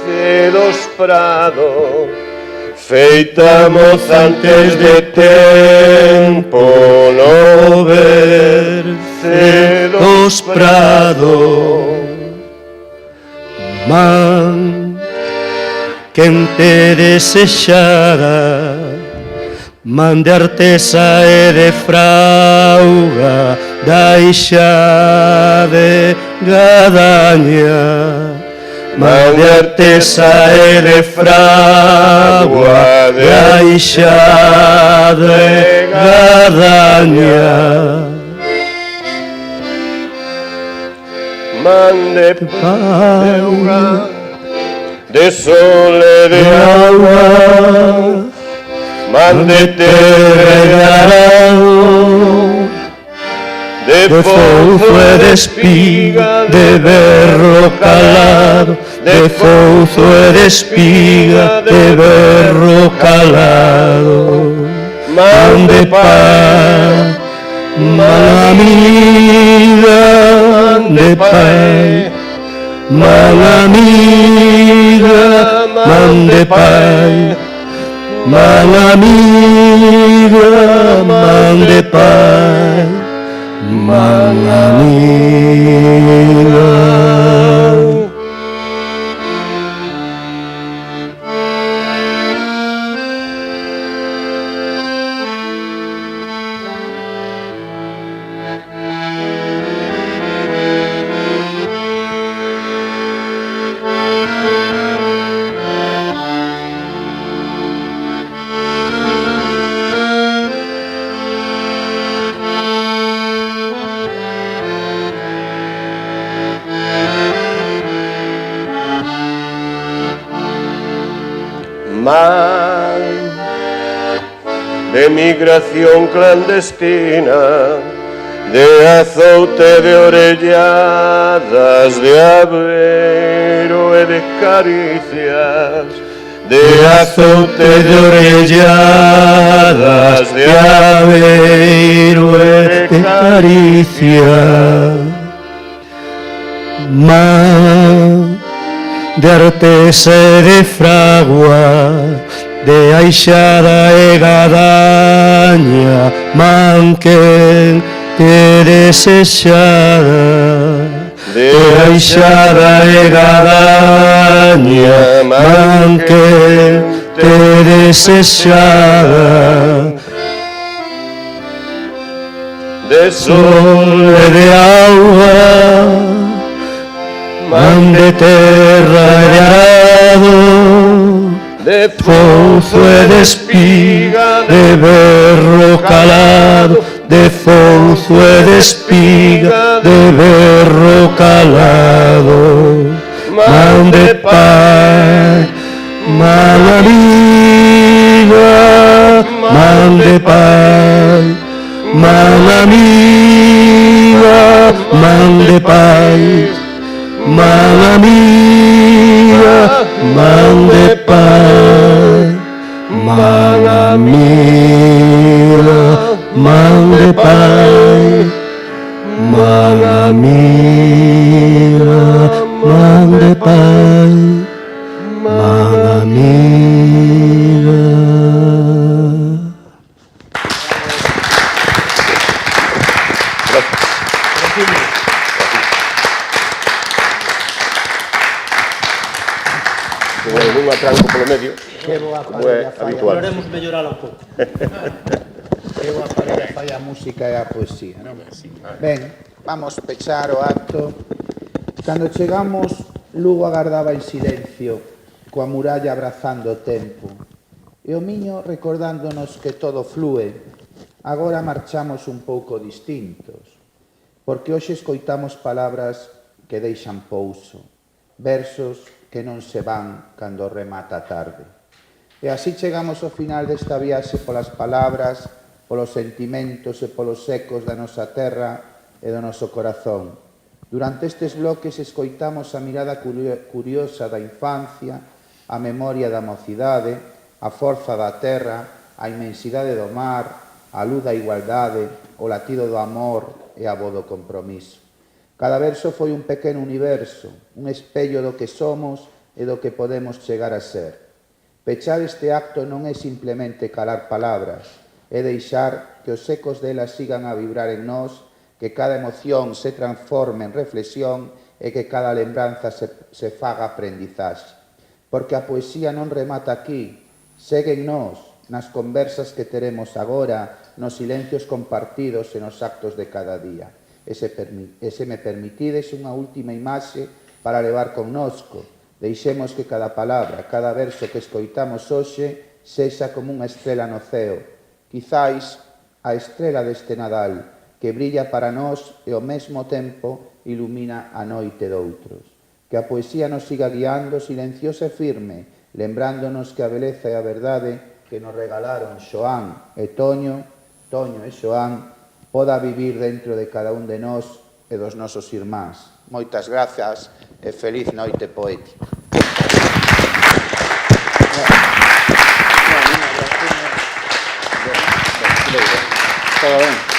cedos prado, feita moza antes de tempo, no ver cedos prado. Man, quen te desexara, man de artesa e de frauga, da ixa de Gadaña. Man de artesa e de frauga, da ixa de Gadaña. Man de pauga, de sol e de agua, man de terra e de arado, de fouzo e de espiga, de berro calado, de fouzo e de espiga, de berro calado. Man de pan, man amiga, man de pan, man amiga, man de pai, man amiga, man de pai, man amiga. Man de migración clandestina, de azoute de orelladas, de aveiro e de caricias, de azoute de orelladas, de aveiro e de caricias. Man de artesa e de fragua, de aixada e Gadaña, man quen te desexara, de aixada e Gadaña, man quen te desexara, de sol e de agua, man de terra e de arado, de fouzo e de espiga, de berro calado, de fouzo e de espiga, de berro calado. Man de pai, man amiga, man de pai, man amiga, man de pai, man amiga, man de pai, man amiga, man de pai, man amiga, man de pai, man amiga. non hai nunha tranco polo medio, Que boa como é parella fai habitual. Podremos mellorala un pouco. Que boa parella fai a música e a poesía, non? Ben, vamos pechar o acto. Cando chegamos, Lugo agardaba en silencio, coa muralla abrazando o tempo, e o miño recordándonos que todo flúe. Agora marchamos un pouco distintos, porque hoxe escoitamos palabras que deixan pouso, versos que non se van cando remata a tarde. E así chegamos ao final desta viaxe polas palabras, polos sentimentos e polos ecos da nosa terra e do noso corazón. Durante estes bloques escoitamos a mirada curiosa da infancia, a memoria da mocidade, a forza da terra, a inmensidade do mar, a luz da igualdade, o latido do amor e a voz do compromiso. Cada verso foi un pequeno universo, un espello do que somos e do que podemos chegar a ser. Pechar este acto non é simplemente calar palabras, é deixar que os ecos delas sigan a vibrar en nós, que cada emoción se transforme en reflexión e que cada lembranza se faga aprendizaxe. Porque a poesía non remata aquí, segue en nós, nas conversas que teremos agora, nos silencios compartidos e nos actos de cada día. E se me permitides unha última imaxe para levar connosco, deixemos que cada palabra, cada verso que escoitamos hoxe sexa como unha estrela no ceo, quizáis a estrela deste Nadal, que brilla para nós e ao mesmo tempo ilumina a noite doutros. Que a poesía nos siga guiando silenciosa e firme, lembrándonos que a beleza e a verdade que nos regalaron Xoán e Toño e Xoán, poda vivir dentro de cada un de nós e dos nosos irmáns. Moitas grazas e feliz noite poética. Todo ben.